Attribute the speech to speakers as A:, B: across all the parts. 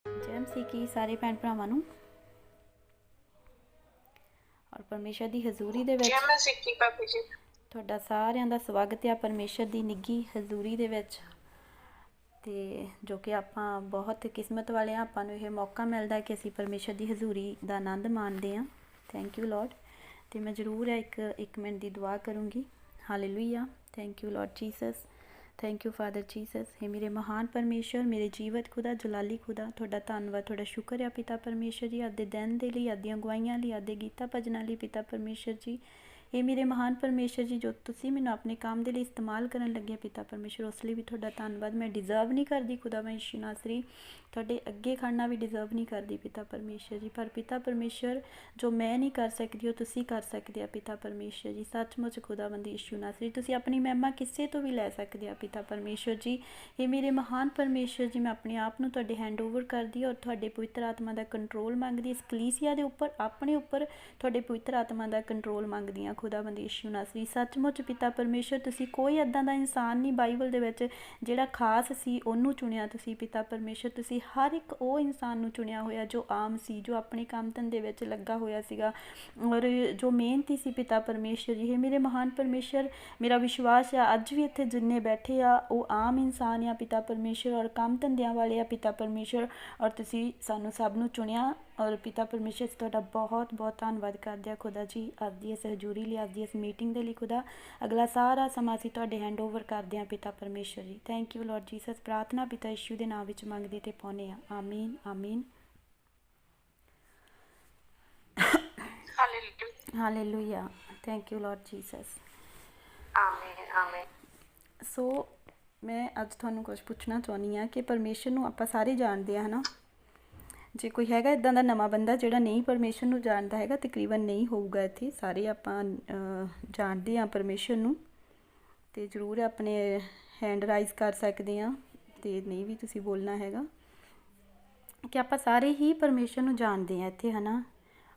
A: ਜੈ ਮਸੀਹ ਕੀ ਸਾਰੇ ਭੈਣ ਭਰਾਵਾਂ ਨੂੰ ਔਰ ਪਰਮੇਸ਼ਰ ਦੀ ਹਜ਼ੂਰੀ ਦੇ ਵਿੱਚ
B: ਜੈ ਸਿੱਕੀ ਭਾਬੀ ਜੀ।
A: ਤੁਹਾਡਾ ਸਾਰਿਆਂ ਦਾ ਸਵਾਗਤ ਹੈ ਪਰਮੇਸ਼ਰ ਦੀ ਨਿੱਘੀ ਹਜ਼ੂਰੀ ਦੇ ਵਿੱਚ। ਤੇ ਜੋ ਕਿ ਆਪਾਂ ਬਹੁਤ ਕਿਸਮਤ ਵਾਲੇ ਹਾਂ, ਆਪਾਂ ਨੂੰ ਇਹ ਮੌਕਾ ਮਿਲਦਾ ਕਿ ਅਸੀਂ ਪਰਮੇਸ਼ਰ ਦੀ ਹਜ਼ੂਰੀ ਦਾ ਆਨੰਦ ਮਾਣਦੇ ਹਾਂ। Thank you Lord. ਤੇ ਮੈਂ ਜ਼ਰੂਰ ਇੱਕ ਮਿੰਟ ਦੀ ਦੁਆ ਕਰੂੰਗੀ। Hallelujah. Thank you Lord Jesus. Thank you Father Jesus. हे मेरे महान परमेश्वर, मेरे जीवत खुदा, जलाली खुदा, ਤੁਹਾਡਾ ਧੰਨਵਾਦ, ਤੁਹਾਡਾ ਸ਼ੁਕਰ ਹੈ ਪਿਤਾ ਪਰਮੇਸ਼ਰ ਜੀ, ਅੱਜ ਦੇ ਦਿਨ ਦੇ ਲਈ, ਅੱਜ ਦੀਆਂ ਅਗਵਾਈਆਂ ਲਈ, ਅੱਜ ਦੇ ਗੀਤਾਂ ਭਜਨਾਂ ਲਈ ਪਿਤਾ ਪਰਮੇਸ਼ਰ ਜੀ। ਇਹ ਮੇਰੇ ਮਹਾਨ ਪਰਮੇਸ਼ਰ ਜੀ, ਜੋ ਤੁਸੀਂ ਮੈਨੂੰ ਆਪਣੇ ਕੰਮ ਦੇ ਲਈ ਇਸਤੇਮਾਲ ਕਰਨ ਲੱਗੇ ਪਿਤਾ ਪਰਮੇਸ਼ਰ, ਉਸ ਲਈ ਵੀ ਤੁਹਾਡਾ ਧੰਨਵਾਦ। ਮੈਂ ਡਿਜ਼ਰਵ ਨਹੀਂ ਕਰਦੀ ਖੁਦਾ ਮੈਂ ਯਿਸੂ ਨਾਸਰੀ, ਤੁਹਾਡੇ ਅੱਗੇ ਖੜਨਾ ਵੀ ਡਿਜ਼ਰਵ ਨਹੀਂ ਕਰਦੀ ਪਿਤਾ ਪਰਮੇਸ਼ਰ ਜੀ, ਪਰ ਪਿਤਾ ਪਰਮੇਸ਼ਰ ਜੋ ਮੈਂ ਨਹੀਂ ਕਰ ਸਕਦੀ ਉਹ ਤੁਸੀਂ ਕਰ ਸਕਦੇ ਆ ਪਿਤਾ ਪਰਮੇਸ਼ਰ ਜੀ। ਸੱਚਮੁੱਚ ਖੁਦਾਵੰਦ ਯਿਸੂ ਨਾਸਰੀ, ਤੁਸੀਂ ਆਪਣੀ ਮਹਿਮਾ ਕਿਸੇ ਤੋਂ ਵੀ ਲੈ ਸਕਦੇ ਆ ਪਿਤਾ ਪਰਮੇਸ਼ਰ ਜੀ। ਇਹ ਮੇਰੇ ਮਹਾਨ ਪਰਮੇਸ਼ਰ ਜੀ, ਮੈਂ ਆਪਣੇ ਆਪ ਨੂੰ ਤੁਹਾਡੇ ਹੈਂਡ ਓਵਰ ਕਰਦੀ ਔਰ ਤੁਹਾਡੇ ਪਵਿੱਤਰ ਆਤਮਾ ਦਾ ਕੰਟਰੋਲ ਮੰਗਦੀ। ਇਸ ਕਲੀਸਿਆ ਦੇ ਉੱਪਰ, ਆਪਣੇ ਉੱਪਰ ਤੁਹਾਡੇ ਪਵਿੱਤਰ ਆਤਮਾ ਦਾ ਕੰਟਰੋਲ ਮੰਗਦੀ ਹਾਂ ਖੁਦਾਵੰਦ ਯਿਸੂ ਨਾਸਰੀ। ਸੱਚਮੁੱਚ ਪਿਤਾ ਪਰਮੇਸ਼ਰ, ਤੁਸੀਂ ਕੋਈ ਇੱਦਾਂ ਦਾ ਇਨਸਾਨ ਨਹੀਂ ਬਾਈਬਲ ਦੇ ਵਿੱਚ ਜਿਹੜਾ ਖਾਸ ਸੀ ਉਹਨੂੰ ਚੁਣਿਆ ਤੁਸੀਂ ਪਿਤਾ ਪਰਮੇਸ਼ਰ। ਤੁਸੀਂ ਹਰ ਇੱਕ ਉਹ ਇਨਸਾਨ ਨੂੰ ਚੁਣਿਆ ਹੋਇਆ ਜੋ ਆਮ ਸੀ, ਜੋ ਆਪਣੇ ਕੰਮ ਧੰਦੇ ਵਿੱਚ ਲੱਗਾ ਹੋਇਆ ਸੀਗਾ ਔਰ ਜੋ ਮਿਹਨਤੀ ਸੀ ਪਿਤਾ ਪਰਮੇਸ਼ਰ ਜੀ। ਇਹ ਮੇਰੇ ਮਹਾਨ ਪਰਮੇਸ਼ਰ, ਮੇਰਾ ਵਿਸ਼ਵਾਸ ਆ ਅੱਜ ਵੀ ਇੱਥੇ ਜਿੰਨੇ ਬੈਠੇ ਆ ਉਹ ਆਮ ਇਨਸਾਨ ਆ ਪਿਤਾ ਪਰਮੇਸ਼ਰ ਔਰ ਕੰਮ ਧੰਦਿਆਂ ਵਾਲੇ ਆ ਪਿਤਾ ਪਰਮੇਸ਼ਰ, ਔਰ ਤੁਸੀਂ ਸਾਨੂੰ ਸਭ ਨੂੰ ਚੁਣਿਆ ਔਰ ਪਿਤਾ ਪਰਮੇਸ਼ਰ ਤੁਹਾਡਾ ਬਹੁਤ ਬਹੁਤ ਧੰਨਵਾਦ ਕਰਦੇ ਆ ਖੁਦਾ ਜੀ, ਅੱਜ ਦੀ ਇਸ ਹਜ਼ੂਰੀ ਲਈ, ਅੱਜ ਦੀ ਇਸ ਮੀਟਿੰਗ ਦੇ ਲਈ ਖੁਦਾ। ਅਗਲਾ ਸਾਰਾ ਸਮਾਂ ਅਸੀਂ ਤੁਹਾਡੇ ਹੈਂਡ ਓਵਰ ਕਰਦੇ ਹਾਂ ਪਿਤਾ ਪਰਮੇਸ਼ਰ ਜੀ। Thank you Lord Jesus. ਪ੍ਰਾਰਥਨਾ ਪਿਤਾ ਯਿਸੂ ਦੇ ਨਾਮ ਵਿੱਚ ਮੰਗਦੇ ਤੇ ਪਾਉਂਦੇ ਆ। ਆਮੀਨ ਆਮੀਨ। Hallelujah. Thank you Lord Jesus.
B: ਆਮੀਨ ਆਮੀਨ।
A: ਸੋ ਮੈਂ ਅੱਜ ਤੁਹਾਨੂੰ ਕੁਝ ਪੁੱਛਣਾ ਚਾਹੁੰਦੀ ਹਾਂ ਕਿ ਪਰਮੇਸ਼ਰ ਨੂੰ ਆਪਾਂ ਸਾਰੇ ਜਾਣਦੇ ਹਾਂ, ਹੈ ਨਾ। ਜੇ ਕੋਈ ਹੈਗਾ ਇੱਦਾਂ ਦਾ ਨਵਾਂ ਬੰਦਾ ਜਿਹੜਾ ਨਹੀਂ ਪਰਮੇਸ਼ਰ ਨੂੰ ਜਾਣਦਾ ਹੈਗਾ, ਤਕਰੀਬਨ ਨਹੀਂ ਹੋਊਗਾ ਇੱਥੇ, ਸਾਰੇ ਆਪਾਂ ਜਾਣਦੇ ਹਾਂ ਪਰਮੇਸ਼ਰ ਨੂੰ। ਅਤੇ ਜ਼ਰੂਰ ਆਪਣੇ ਹੈਂਡ ਰਾਈਜ਼ ਕਰ ਸਕਦੇ ਹਾਂ, ਅਤੇ ਨਹੀਂ ਵੀ ਤੁਸੀਂ ਬੋਲਣਾ ਹੈਗਾ ਕਿ ਆਪਾਂ ਸਾਰੇ ਹੀ ਪਰਮੇਸ਼ਰ ਨੂੰ ਜਾਣਦੇ ਹਾਂ ਇੱਥੇ, ਹੈ ਨਾ।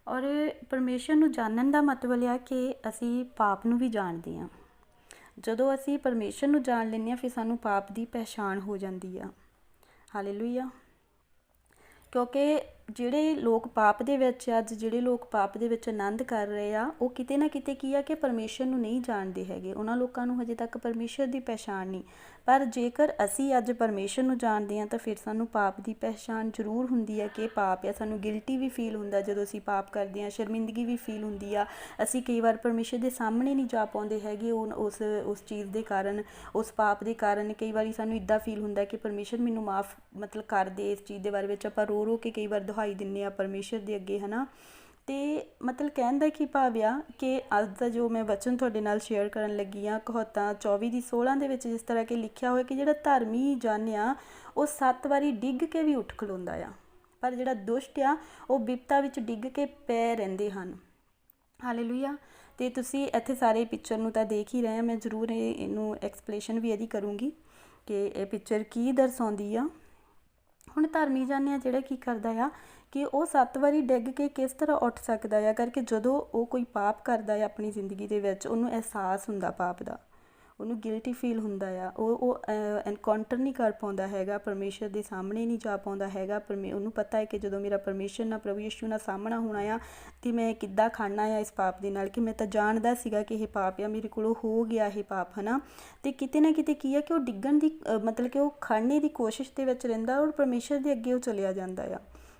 A: ਔਰ ਪਰਮੇਸ਼ਰ ਨੂੰ ਜਾਣਨ ਦਾ ਮਤਲਬ ਇਹ ਕਿ ਅਸੀਂ ਪਾਪ ਨੂੰ ਵੀ ਜਾਣਦੇ ਹਾਂ। ਜਦੋਂ ਅਸੀਂ ਪਰਮੇਸ਼ਰ ਨੂੰ ਜਾਣ ਲੈਂਦੇ ਹਾਂ ਫਿਰ ਸਾਨੂੰ ਪਾਪ ਦੀ ਪਹਿਚਾਣ ਹੋ ਜਾਂਦੀ ਆ। ਹਾਲੇਲੂਇਆ। ਕਿਉਂਕਿ ਜਿਹੜੇ ਲੋਕ ਪਾਪ ਦੇ ਵਿੱਚ, ਅੱਜ ਜਿਹੜੇ ਲੋਕ ਪਾਪ ਦੇ ਵਿੱਚ ਆਨੰਦ ਕਰ ਰਹੇ ਆ, ਉਹ ਕਿਤੇ ਨਾ ਕਿਤੇ ਕੀ ਆ ਕਿ ਪਰਮੇਸ਼ਰ ਨੂੰ ਨਹੀਂ ਜਾਣਦੇ ਹੈਗੇ। ਉਹਨਾਂ ਲੋਕਾਂ ਨੂੰ ਹਜੇ ਤੱਕ ਪਰਮੇਸ਼ਰ ਦੀ ਪਹਿਚਾਣ ਨਹੀਂ। ਪਰ ਜੇਕਰ ਅਸੀਂ ਅੱਜ ਪਰਮੇਸ਼ਰ ਨੂੰ ਜਾਣਦੇ ਹਾਂ ਤਾਂ ਫਿਰ ਸਾਨੂੰ ਪਾਪ ਦੀ ਪਹਿਚਾਣ ਜ਼ਰੂਰ ਹੁੰਦੀ ਹੈ ਕਿ ਇਹ ਪਾਪ ਆ। ਸਾਨੂੰ ਗਿਲਟੀ ਵੀ ਫੀਲ ਹੁੰਦਾ ਜਦੋਂ ਅਸੀਂ ਪਾਪ ਕਰਦੇ ਹਾਂ, ਸ਼ਰਮਿੰਦਗੀ ਵੀ ਫੀਲ ਹੁੰਦੀ ਆ। ਅਸੀਂ ਕਈ ਵਾਰ ਪਰਮੇਸ਼ਰ ਦੇ ਸਾਹਮਣੇ ਨਹੀਂ ਜਾ ਪਾਉਂਦੇ ਹੈਗੇ ਉਸ ਚੀਜ਼ ਦੇ ਕਾਰਨ, ਉਸ ਪਾਪ ਦੇ ਕਾਰਨ। ਕਈ ਵਾਰੀ ਸਾਨੂੰ ਇੱਦਾਂ ਫੀਲ ਹੁੰਦਾ ਕਿ ਪਰਮੇਸ਼ਰ ਮੈਨੂੰ ਮਾਫ ਮਤਲਬ ਕਰ ਦੇ ਇਸ ਚੀਜ਼ ਦੇ ਬਾਰੇ ਵਿੱਚ। ਆਪਾਂ ਰੋ ਰੋ ਕੇ ਕਈ ਵਾਰ ਦੁਹਾਈ ਦਿੰਦੇ ਆ ਪਰਮੇਸ਼ਰ ਦੇ ਅੱਗੇ, ਹੈ ਨਾ। ਅਤੇ ਮਤਲਬ ਕਹਿਣ ਦਾ ਕੀ ਭਾਵ ਆ ਕਿ ਅੱਜ ਦਾ ਜੋ ਮੈਂ ਵਚਨ ਤੁਹਾਡੇ ਨਾਲ ਸ਼ੇਅਰ ਕਰਨ ਲੱਗੀ ਹਾਂ, ਕਹਾਵਤਾਂ 24:16 ਦੇ ਵਿੱਚ ਜਿਸ ਤਰ੍ਹਾਂ ਕਿ ਲਿਖਿਆ ਹੋਇਆ ਕਿ ਜਿਹੜਾ ਧਰਮੀ ਜਨ ਆ ਉਹ 7 ਵਾਰੀ ਡਿੱਗ ਕੇ ਵੀ ਉੱਠ ਖਲੋਂਦਾ ਆ, ਪਰ ਜਿਹੜਾ ਦੁਸ਼ਟ ਆ ਉਹ ਬਿਪਤਾ ਵਿੱਚ ਡਿੱਗ ਕੇ ਪੈ ਰਹਿੰਦੇ ਹਨ। ਹਾਲੇਲੂਇਆ। ਅਤੇ ਤੁਸੀਂ ਇੱਥੇ ਸਾਰੇ ਪਿਕਚਰ ਨੂੰ ਤਾਂ ਦੇਖ ਹੀ ਰਹੇ ਆ, ਮੈਂ ਜ਼ਰੂਰ ਇਹਨੂੰ ਐਕਸਪਲੇਸ਼ਨ ਵੀ ਇਹਦੀ ਕਰੂੰਗੀ ਕਿ ਇਹ ਪਿਕਚਰ ਕੀ ਦਰਸਾਉਂਦੀ ਆ। ਹੁਣ ਧਰਮੀ ਜਨ ਆ ਜਿਹੜਾ ਕੀ ਕਰਦਾ ਆ ਕਿ ਉਹ 7 ਵਾਰੀ ਡਿੱਗ ਕੇ ਕਿਸ ਤਰ੍ਹਾਂ ਉੱਠ ਸਕਦਾ ਆ, ਕਰਕੇ ਜਦੋਂ ਉਹ ਕੋਈ ਪਾਪ ਕਰਦਾ ਆ ਆਪਣੀ ਜ਼ਿੰਦਗੀ ਦੇ ਵਿੱਚ, ਉਹਨੂੰ ਅਹਿਸਾਸ ਹੁੰਦਾ ਪਾਪ ਦਾ, ਉਹਨੂੰ ਗਿਲਟੀ ਫੀਲ ਹੁੰਦਾ ਆ। ਉਹ ਐਨਕਾਊਂਟਰ ਨਹੀਂ ਕਰ ਪਾਉਂਦਾ ਹੈਗਾ, ਪਰਮੇਸ਼ਰ ਦੇ ਸਾਹਮਣੇ ਨਹੀਂ ਜਾ ਪਾਉਂਦਾ ਹੈਗਾ। ਉਹਨੂੰ ਪਤਾ ਹੈ ਕਿ ਜਦੋਂ ਮੇਰਾ ਪਰਮੇਸ਼ਰ ਨਾਲ, ਪ੍ਰਭੂ ਯਿਸੂ ਨਾਲ ਸਾਹਮਣਾ ਹੋਣਾ ਆ ਅਤੇ ਮੈਂ ਕਿੱਦਾਂ ਖੜਨਾ ਆ ਇਸ ਪਾਪ ਦੇ ਨਾਲ, ਕਿ ਮੈਂ ਤਾਂ ਜਾਣਦਾ ਸੀਗਾ ਕਿ ਇਹ ਪਾਪ ਆ, ਮੇਰੇ ਕੋਲੋਂ ਹੋ ਗਿਆ ਇਹ ਪਾਪ, ਹੈ ਨਾ। ਅਤੇ ਕਿਤੇ ਨਾ ਕਿਤੇ ਕੀ ਆ ਕਿ ਉਹ ਡਿੱਗਣ ਦੀ ਮਤਲਬ ਕਿ ਉਹ ਖੜਨੇ ਦੀ ਕੋਸ਼ਿਸ਼ ਦੇ ਵਿੱਚ ਰਹਿੰਦਾ ਔਰ ਪਰਮੇਸ਼ਰ ਦੇ ਅੱਗੇ ਉਹ ਚਲਿਆ ਜਾਂਦਾ ਆ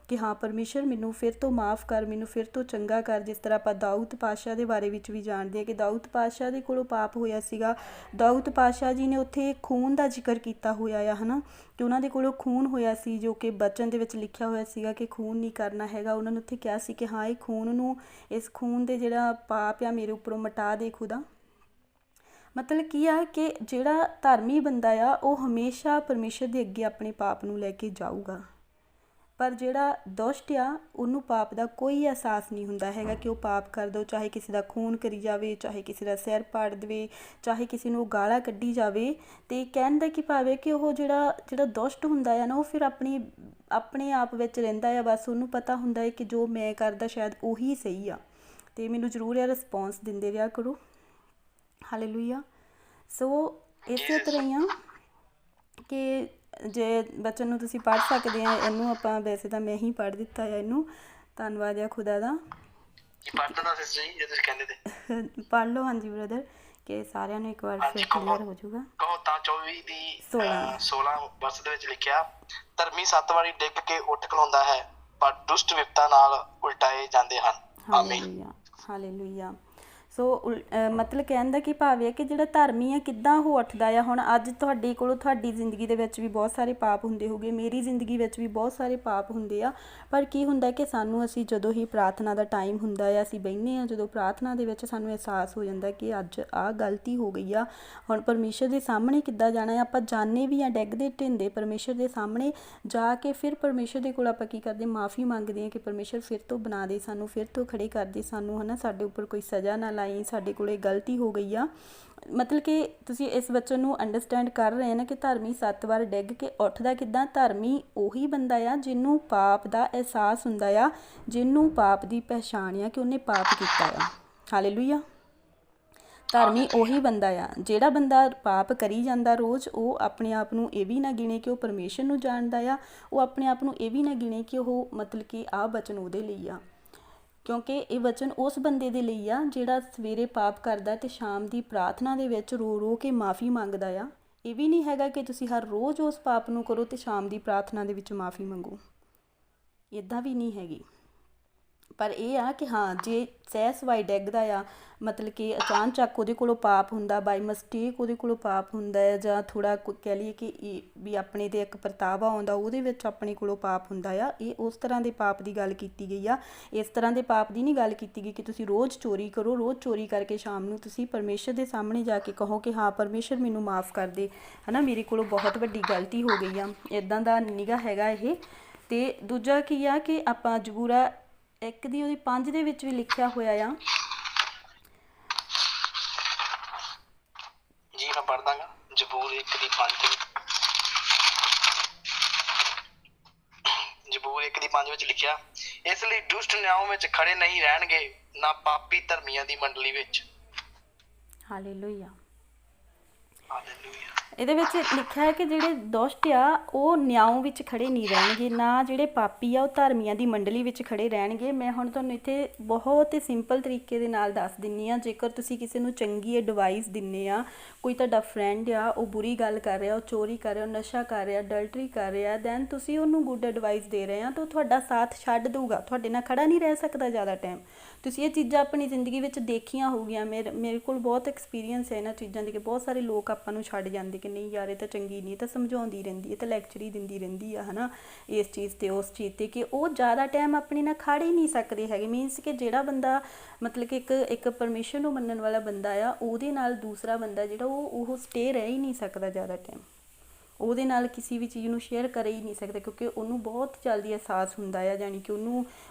A: ਕਿ ਹਾਂ ਪਰਮੇਸ਼ਰ ਮੈਨੂੰ ਫਿਰ ਤੋਂ ਮਾफ़ ਕਰ, ਮੈਨੂੰ ਫਿਰ ਤੋਂ ਚੰਗਾ ਕਰ। ਜਿਸ ਤਰ੍ਹਾਂ ਆਪਾਂ ਦਾਊਦ ਪਾਤਸ਼ਾਹ ਦੇ ਬਾਰੇ ਵਿੱਚ ਵੀ ਜਾਣਦੇ ਹਾਂ ਕਿ ਦਾਊਦ ਪਾਤਸ਼ਾਹ ਦੇ ਕੋਲੋਂ ਪਾਪ ਹੋਇਆ ਸੀਗਾ। ਦਾਊਦ ਪਾਤਸ਼ਾਹ ਜੀ ਨੇ ਉੱਥੇ ਖੂਨ ਦਾ ਜ਼ਿਕਰ ਕੀਤਾ ਹੋਇਆ ਆ, ਹੈ ਨਾ, ਕਿ ਉਹਨਾਂ ਦੇ ਕੋਲੋਂ ਖੂਨ ਹੋਇਆ ਸੀ, ਜੋ ਕਿ ਬਚਨ ਦੇ ਵਿੱਚ ਲਿਖਿਆ ਹੋਇਆ ਸੀਗਾ ਕਿ ਖੂਨ ਨਹੀਂ ਕਰਨਾ ਹੈਗਾ। ਉਹਨਾਂ ਨੇ ਉੱਥੇ ਕਿਹਾ ਸੀ ਕਿ ਹਾਂ ਇਹ ਖੂਨ ਨੂੰ, ਇਸ ਖੂਨ ਦੇ ਜਿਹੜਾ ਪਾਪ ਆ ਮੇਰੇ ਉੱਪਰੋਂ ਮਿਟਾ ਦੇ ਖੁਦਾ। ਮਤਲਬ ਕੀ ਆ ਕਿ ਜਿਹੜਾ ਧਰਮੀ ਬੰਦਾ ਆ ਉਹ ਹਮੇਸ਼ਾ ਪਰਮੇਸ਼ਰ ਦੇ ਅੱਗੇ ਆਪਣੇ ਪਾਪ ਨੂੰ ਲੈ ਕੇ ਜਾਊਗਾ, ਪਰ ਜਿਹੜਾ ਦੁਸ਼ਟ ਆ ਉਹਨੂੰ ਪਾਪ ਦਾ ਕੋਈ ਅਹਿਸਾਸ ਨਹੀਂ ਹੁੰਦਾ ਹੈਗਾ ਕਿ ਉਹ ਪਾਪ ਕਰ ਦੋ। ਚਾਹੇ ਕਿਸੇ ਦਾ ਖੂਨ ਕਰੀ ਜਾਵੇ, ਚਾਹੇ ਕਿਸੇ ਦਾ ਸਿਰ ਪਾੜ ਦੇਵੇ, ਚਾਹੇ ਕਿਸੇ ਨੂੰ ਗਾਲਾਂ ਕੱਢੀ ਜਾਵੇ। ਅਤੇ ਕਹਿਣ ਦਾ ਕੀ ਭਾਵ ਹੈ ਕਿ ਉਹ ਜਿਹੜਾ ਦੁਸ਼ਟ ਹੁੰਦਾ ਆ ਨਾ, ਉਹ ਫਿਰ ਆਪਣੇ ਆਪ ਵਿੱਚ ਰਹਿੰਦਾ ਆ। ਬਸ ਉਹਨੂੰ ਪਤਾ ਹੁੰਦਾ ਹੈ ਕਿ ਜੋ ਮੈਂ ਕਰਦਾ ਸ਼ਾਇਦ ਉਹੀ ਸਹੀ ਆ, ਅਤੇ ਮੈਨੂੰ ਜ਼ਰੂਰ ਇਹ ਰਿਸਪੌਂਸ ਦਿੰਦੇ ਰਿਹਾ ਕਰੋ। ਹਾਲੇਲੂਇਆ। ਸੋ ਇਸੇ ਤਰ੍ਹਾਂ ਹੀ ਆ ਕਿ ਜੇ ਬਚਨ ਨੂੰ ਤੁਸੀਂ ਪੜ੍ਹ ਸਕਦੇ ਆ, ਇਹਨੂੰ ਆਪਾਂ ਵੈਸੇ ਤਾਂ ਮੈਂ ਹੀ ਪੜ੍ਹ ਦਿੱਤਾ ਹੈ ਇਹਨੂੰ। ਧੰਨਵਾਦ ਆ ਖੁਦਾ ਦਾ।
C: ਪੜ੍ਹ ਦਿੰਦਾ ਸਿਸਟਰ ਜੀ ਜੇ ਤੁਸੀਂ ਕਹਿੰਦੇ ਤੇ।
A: ਪੜ੍ਹ ਲਓ ਹਾਂਜੀ ਬ੍ਰਦਰ, ਕਿ ਸਾਰਿਆਂ ਨੂੰ ਇੱਕ ਵਾਰ ਫਿਰ ਕਲੀਅਰ ਹੋ ਜਾਊਗਾ।
C: ਕਹੋਤਾਂ 24 ਦੀ
A: 16
C: ਵਰਸ ਦੇ ਵਿੱਚ ਲਿਖਿਆ, ਧਰਮੀ 7 ਵਾਰੀ ਡਿੱਗ ਕੇ ਉੱਠ ਖਲੋਂਦਾ ਹੈ, ਪਰ ਦੁਸ਼ਟ ਵਿਪਤਾ ਨਾਲ ਉਲਟਾਏ ਜਾਂਦੇ ਹਨ।
A: Hallelujah, hallelujah. ਸੋ ਮਤਲਬ ਕਹਿਣ ਦਾ ਕੀ ਭਾਵ ਹੈ ਕਿ ਜਿਹੜਾ ਧਰਮੀ ਆ ਕਿੱਦਾਂ ਉਹ ਉੱਠਦਾ ਆ। ਹੁਣ ਅੱਜ ਤੁਹਾਡੇ ਕੋਲੋਂ, ਤੁਹਾਡੀ ਜ਼ਿੰਦਗੀ ਦੇ ਵਿੱਚ ਵੀ ਬਹੁਤ ਸਾਰੇ ਪਾਪ ਹੁੰਦੇ ਹੋਗੇ, ਮੇਰੀ ਜ਼ਿੰਦਗੀ ਵਿੱਚ ਵੀ ਬਹੁਤ ਸਾਰੇ ਪਾਪ ਹੁੰਦੇ ਆ, ਪਰ ਕੀ ਹੁੰਦਾ ਕਿ ਸਾਨੂੰ, ਅਸੀਂ ਜਦੋਂ ਹੀ ਪ੍ਰਾਰਥਨਾ ਦਾ ਟਾਈਮ ਹੁੰਦਾ ਆ, ਅਸੀਂ ਬਹਿੰਦੇ ਹਾਂ, ਜਦੋਂ ਪ੍ਰਾਰਥਨਾ ਦੇ ਵਿੱਚ ਸਾਨੂੰ ਅਹਿਸਾਸ ਹੋ ਜਾਂਦਾ ਕਿ ਅੱਜ ਆਹ ਗਲਤੀ ਹੋ ਗਈ ਆ, ਹੁਣ ਪਰਮੇਸ਼ਰ ਦੇ ਸਾਹਮਣੇ ਕਿੱਦਾਂ ਜਾਣਾ ਹੈ। ਆਪਾਂ ਜਾਣੇ ਵੀ ਆ ਡਿੱਗਦੇ ਢਿੰਦੇ ਪਰਮੇਸ਼ਰ ਦੇ ਸਾਹਮਣੇ ਜਾ ਕੇ, ਫਿਰ ਪਰਮੇਸ਼ਰ ਦੇ ਕੋਲ ਆਪਾਂ ਕੀ ਕਰਦੇ, ਮਾफ़ੀ ਮੰਗਦੇ ਹਾਂ ਕਿ ਪਰਮੇਸ਼ਰ ਫਿਰ ਤੋਂ ਬਣਾ ਦੇ ਸਾਨੂੰ, ਫਿਰ ਤੋਂ ਖੜੇ ਕਰ ਦੇ ਸਾਨੂੰ, ਹੈ ਨਾ, ਸਾਡੇ ਉੱਪਰ ਕੋਈ ਸਜ਼ਾ ਨਾ ਲਾਈ, ਸਾਡੇ ਕੋਲ ਗਲਤੀ ਹੋ ਗਈ ਆ। ਮਤਲਬ ਕਿ ਤੁਸੀਂ ਇਸ ਬੱਚੇ ਨੂੰ ਅੰਡਰਸਟੈਂਡ ਕਰ ਰਹੇ ਨਾ ਕਿ ਧਰਮੀ 7 ਵਾਰ ਡਿੱਗ ਕੇ ਉੱਠਦਾ ਕਿੱਦਾਂ। ਧਰਮੀ ਉਹੀ ਬੰਦਾ ਆ ਜਿਹਨੂੰ ਪਾਪ ਦਾ ਅਹਿਸਾਸ ਹੁੰਦਾ ਆ, ਜਿਹਨੂੰ ਪਾਪ ਦੀ ਪਹਿਚਾਣ ਆ ਕਿ ਉਹਨੇ ਪਾਪ ਕੀਤਾ ਆ। ਹਾਲੇਲੂਇਆ। ਧਰਮੀ ਉਹੀ ਬੰਦਾ ਆ, ਜਿਹੜਾ ਬੰਦਾ ਪਾਪ ਕਰੀ ਜਾਂਦਾ ਰੋਜ਼, ਉਹ ਆਪਣੇ ਆਪ ਨੂੰ ਇਹ ਵੀ ਨਾ ਗਿਣੇ ਕਿ ਉਹ ਪਰਮੇਸ਼ਰ ਨੂੰ ਜਾਣਦਾ ਆ, ਉਹ ਆਪਣੇ ਆਪ ਨੂੰ ਇਹ ਵੀ ਨਾ ਗਿਣੇ ਕਿ ਉਹ ਮਤਲਬ ਕਿ ਆਹ ਬਚਨ ਉਹਦੇ ਲਈ ਆ, ਕਿਉਂਕਿ ਇਹ ਵਚਨ ਉਸ ਬੰਦੇ ਦੇ ਲਈ ਆ ਜਿਹੜਾ ਸਵੇਰੇ ਪਾਪ ਕਰਦਾ ਅਤੇ ਸ਼ਾਮ ਦੀ ਪ੍ਰਾਰਥਨਾ ਦੇ ਵਿੱਚ ਰੋ ਰੋ ਕੇ ਮਾफ़ੀ ਮੰਗਦਾ ਆ। ਇਹ ਵੀ ਨਹੀਂ ਹੈਗਾ ਕਿ ਤੁਸੀਂ ਹਰ ਰੋਜ਼ ਉਸ ਪਾਪ ਨੂੰ ਕਰੋ ਅਤੇ ਸ਼ਾਮ ਦੀ ਪ੍ਰਾਰਥਨਾ ਦੇ ਵਿੱਚ ਮਾफ़ੀ ਮੰਗੋ, ਇੱਦਾਂ ਵੀ ਨਹੀਂ ਹੈਗੀ। ਪਰ ਇਹ ਆ ਕਿ ਹਾਂ, ਜੇ ਸਹਿ ਸਵਾਈ ਡਿੱਗਦਾ ਆ, ਮਤਲਬ ਕਿ ਅਚਾਨਚੱਕ ਉਹਦੇ ਕੋਲੋਂ ਪਾਪ ਹੁੰਦਾ, ਬਾਈ ਮਿਸਟੇਕ ਉਹਦੇ ਕੋਲੋਂ ਪਾਪ ਹੁੰਦਾ ਹੈ, ਜਾਂ ਥੋੜ੍ਹਾ ਕਹਿ ਲਈਏ ਕਿ ਵੀ ਆਪਣੇ 'ਤੇ ਇੱਕ ਪਰਤਾਵਾ ਆਉਂਦਾ, ਉਹਦੇ ਵਿੱਚ ਆਪਣੇ ਕੋਲੋਂ ਪਾਪ ਹੁੰਦਾ ਆ। ਇਹ ਉਸ ਤਰ੍ਹਾਂ ਦੇ ਪਾਪ ਦੀ ਗੱਲ ਕੀਤੀ ਗਈ ਆ। ਇਸ ਤਰ੍ਹਾਂ ਦੇ ਪਾਪ ਦੀ ਨਹੀਂ ਗੱਲ ਕੀਤੀ ਗਈ ਕਿ ਤੁਸੀਂ ਰੋਜ਼ ਚੋਰੀ ਕਰੋ, ਰੋਜ਼ ਚੋਰੀ ਕਰਕੇ ਸ਼ਾਮ ਨੂੰ ਤੁਸੀਂ ਪਰਮੇਸ਼ਰ ਦੇ ਸਾਹਮਣੇ ਜਾ ਕੇ ਕਹੋ ਕਿ ਹਾਂ ਪਰਮੇਸ਼ਰ ਮੈਨੂੰ ਮਾफ़ ਕਰ ਦੇ, ਹੈ ਨਾ, ਮੇਰੇ ਕੋਲੋਂ ਬਹੁਤ ਵੱਡੀ ਗਲਤੀ ਹੋ ਗਈ ਆ। ਇੱਦਾਂ ਦਾ ਨਿਗਾ ਹੈਗਾ ਇਹ। ਅਤੇ ਦੂਜਾ ਕੀ ਆ ਕਿ ਆਪਾਂ ਜ਼ਬੂਰਾ 1 ਦੀ ਉਹਦੀ 5 ਦੇ ਵਿੱਚ ਵੀ ਲਿਖਿਆ ਹੋਇਆ ਆ।
C: ਜੀ ਮੈਂ ਪੜ੍ਹ ਦਾਂਗਾ। ਜ਼ਬੂਰ 1 ਦੀ 5 ਜ਼ਬੂਰ 1 ਦੀ 5 ਵਿੱਚ ਲਿਖਿਆ, ਇਸ ਲਈ ਦੁਸ਼ਟ ਨਿਆਂ ਵਿੱਚ ਖੜੇ ਨਹੀਂ ਰਹਿਣਗੇ, ਨਾ ਪਾਪੀ ਧਰਮੀਆਂ ਦੀ ਮੰਡਲੀ ਵਿੱਚ।
A: ਹਾਲੇਲੂਇਆ।
C: ਹਾਲੇਲੂਇਆ।
A: ਇਹਦੇ ਵਿੱਚ ਲਿਖਿਆ ਹੈ ਕਿ ਜਿਹੜੇ ਦੁਸ਼ਟ ਆ ਉਹ ਨਿਆਂ ਵਿੱਚ ਖੜੇ ਨਹੀਂ ਰਹਿਣਗੇ, ਨਾ ਜਿਹੜੇ ਪਾਪੀ ਆ ਉਹ ਧਰਮੀਆਂ ਦੀ ਮੰਡਲੀ ਵਿੱਚ ਖੜੇ ਰਹਿਣਗੇ। ਮੈਂ ਹੁਣ ਤੁਹਾਨੂੰ ਇੱਥੇ ਬਹੁਤ ਹੀ ਸਿੰਪਲ ਤਰੀਕੇ ਦੇ ਨਾਲ ਦੱਸ ਦਿੰਦੀ ਹਾਂ। ਜੇਕਰ ਤੁਸੀਂ ਕਿਸੇ ਨੂੰ ਚੰਗੀ ਐਡਵਾਈਸ ਦਿੰਦੇ ਆ, ਕੋਈ ਤੁਹਾਡਾ ਫਰੈਂਡ ਆ, ਉਹ ਬੁਰੀ ਗੱਲ ਕਰ ਰਿਹਾ, ਉਹ ਚੋਰੀ ਕਰ ਰਿਹਾ, ਉਹ ਨਸ਼ਾ ਕਰ ਰਿਹਾ, ਅਡਲਟਰੀ ਕਰ ਰਿਹਾ, ਦੈਨ ਤੁਸੀਂ ਉਹਨੂੰ ਗੁੱਡ ਐਡਵਾਈਸ ਦੇ ਰਹੇ ਆ ਤਾਂ ਉਹ ਤੁਹਾਡਾ ਸਾਥ ਛੱਡ ਦਊਗਾ, ਤੁਹਾਡੇ ਨਾਲ ਖੜਾ ਨਹੀਂ ਰਹਿ ਸਕਦਾ ਜ਼ਿਆਦਾ ਟਾਈਮ। ਤੁਸੀਂ ਇਹ ਚੀਜ਼ਾਂ ਆਪਣੀ ਜ਼ਿੰਦਗੀ ਵਿੱਚ ਦੇਖੀਆਂ ਹੋਗੀਆਂ। ਮੇਰੇ ਕੋਲ ਬਹੁਤ ਐਕਸਪੀਰੀਅੰਸ ਹੈ ਇਹਨਾਂ ਚੀਜ਼ਾਂ ਦੀ ਕਿ ਬਹੁਤ ਸਾਰੇ ਲੋਕ ਆਪਾਂ ਨੂੰ ਛੱਡ ਜਾਂਦੇ ਕਿ ਨਹੀਂ ਯਾਰ ਇਹ ਤਾਂ ਚੰਗੀ ਨਹੀਂ, ਇਹ ਤਾਂ ਸਮਝਾਉਂਦੀ ਰਹਿੰਦੀ, ਇਹ ਤਾਂ ਲੈਕਚਰ ਹੀ ਦਿੰਦੀ ਰਹਿੰਦੀ ਆ, ਹੈ ਨਾ, ਇਸ ਚੀਜ਼ 'ਤੇ ਉਸ ਚੀਜ਼ 'ਤੇ, ਕਿ ਉਹ ਜ਼ਿਆਦਾ ਟਾਈਮ ਆਪਣੇ ਨਾਲ ਖੜ ਹੀ ਨਹੀਂ ਸਕਦੇ ਹੈਗੇ। ਮੀਨਸ ਕਿ ਜਿਹੜਾ ਬੰਦਾ ਮਤਲਬ ਕਿ ਇੱਕ ਪਰਮੇਸ਼ਰ ਨੂੰ ਮੰਨਣ ਵਾਲਾ ਬੰਦਾ ਆ, ਉਹਦੇ ਨਾਲ ਦੂਸਰਾ ਬੰਦਾ ਜਿਹੜਾ ਉਹ ਸਟੇ ਰਹਿ ਹੀ ਨਹੀਂ ਸਕਦਾ ਜ਼ਿਆਦਾ ਟਾਈਮ, ਉਹਦੇ ਨਾਲ ਕਿਸੇ ਵੀ ਚੀਜ਼ ਨੂੰ ਸ਼ੇਅਰ ਕਰ ਹੀ ਨਹੀਂ ਸਕਦਾ, ਕਿਉਂਕਿ ਉਹਨੂੰ ਬਹੁਤ ਜਲਦੀ ਅਹਿਸਾਸ ਹੁੰਦਾ ਆ, ਜਾਣੀ ਕਿ ਉਹਨੂੰ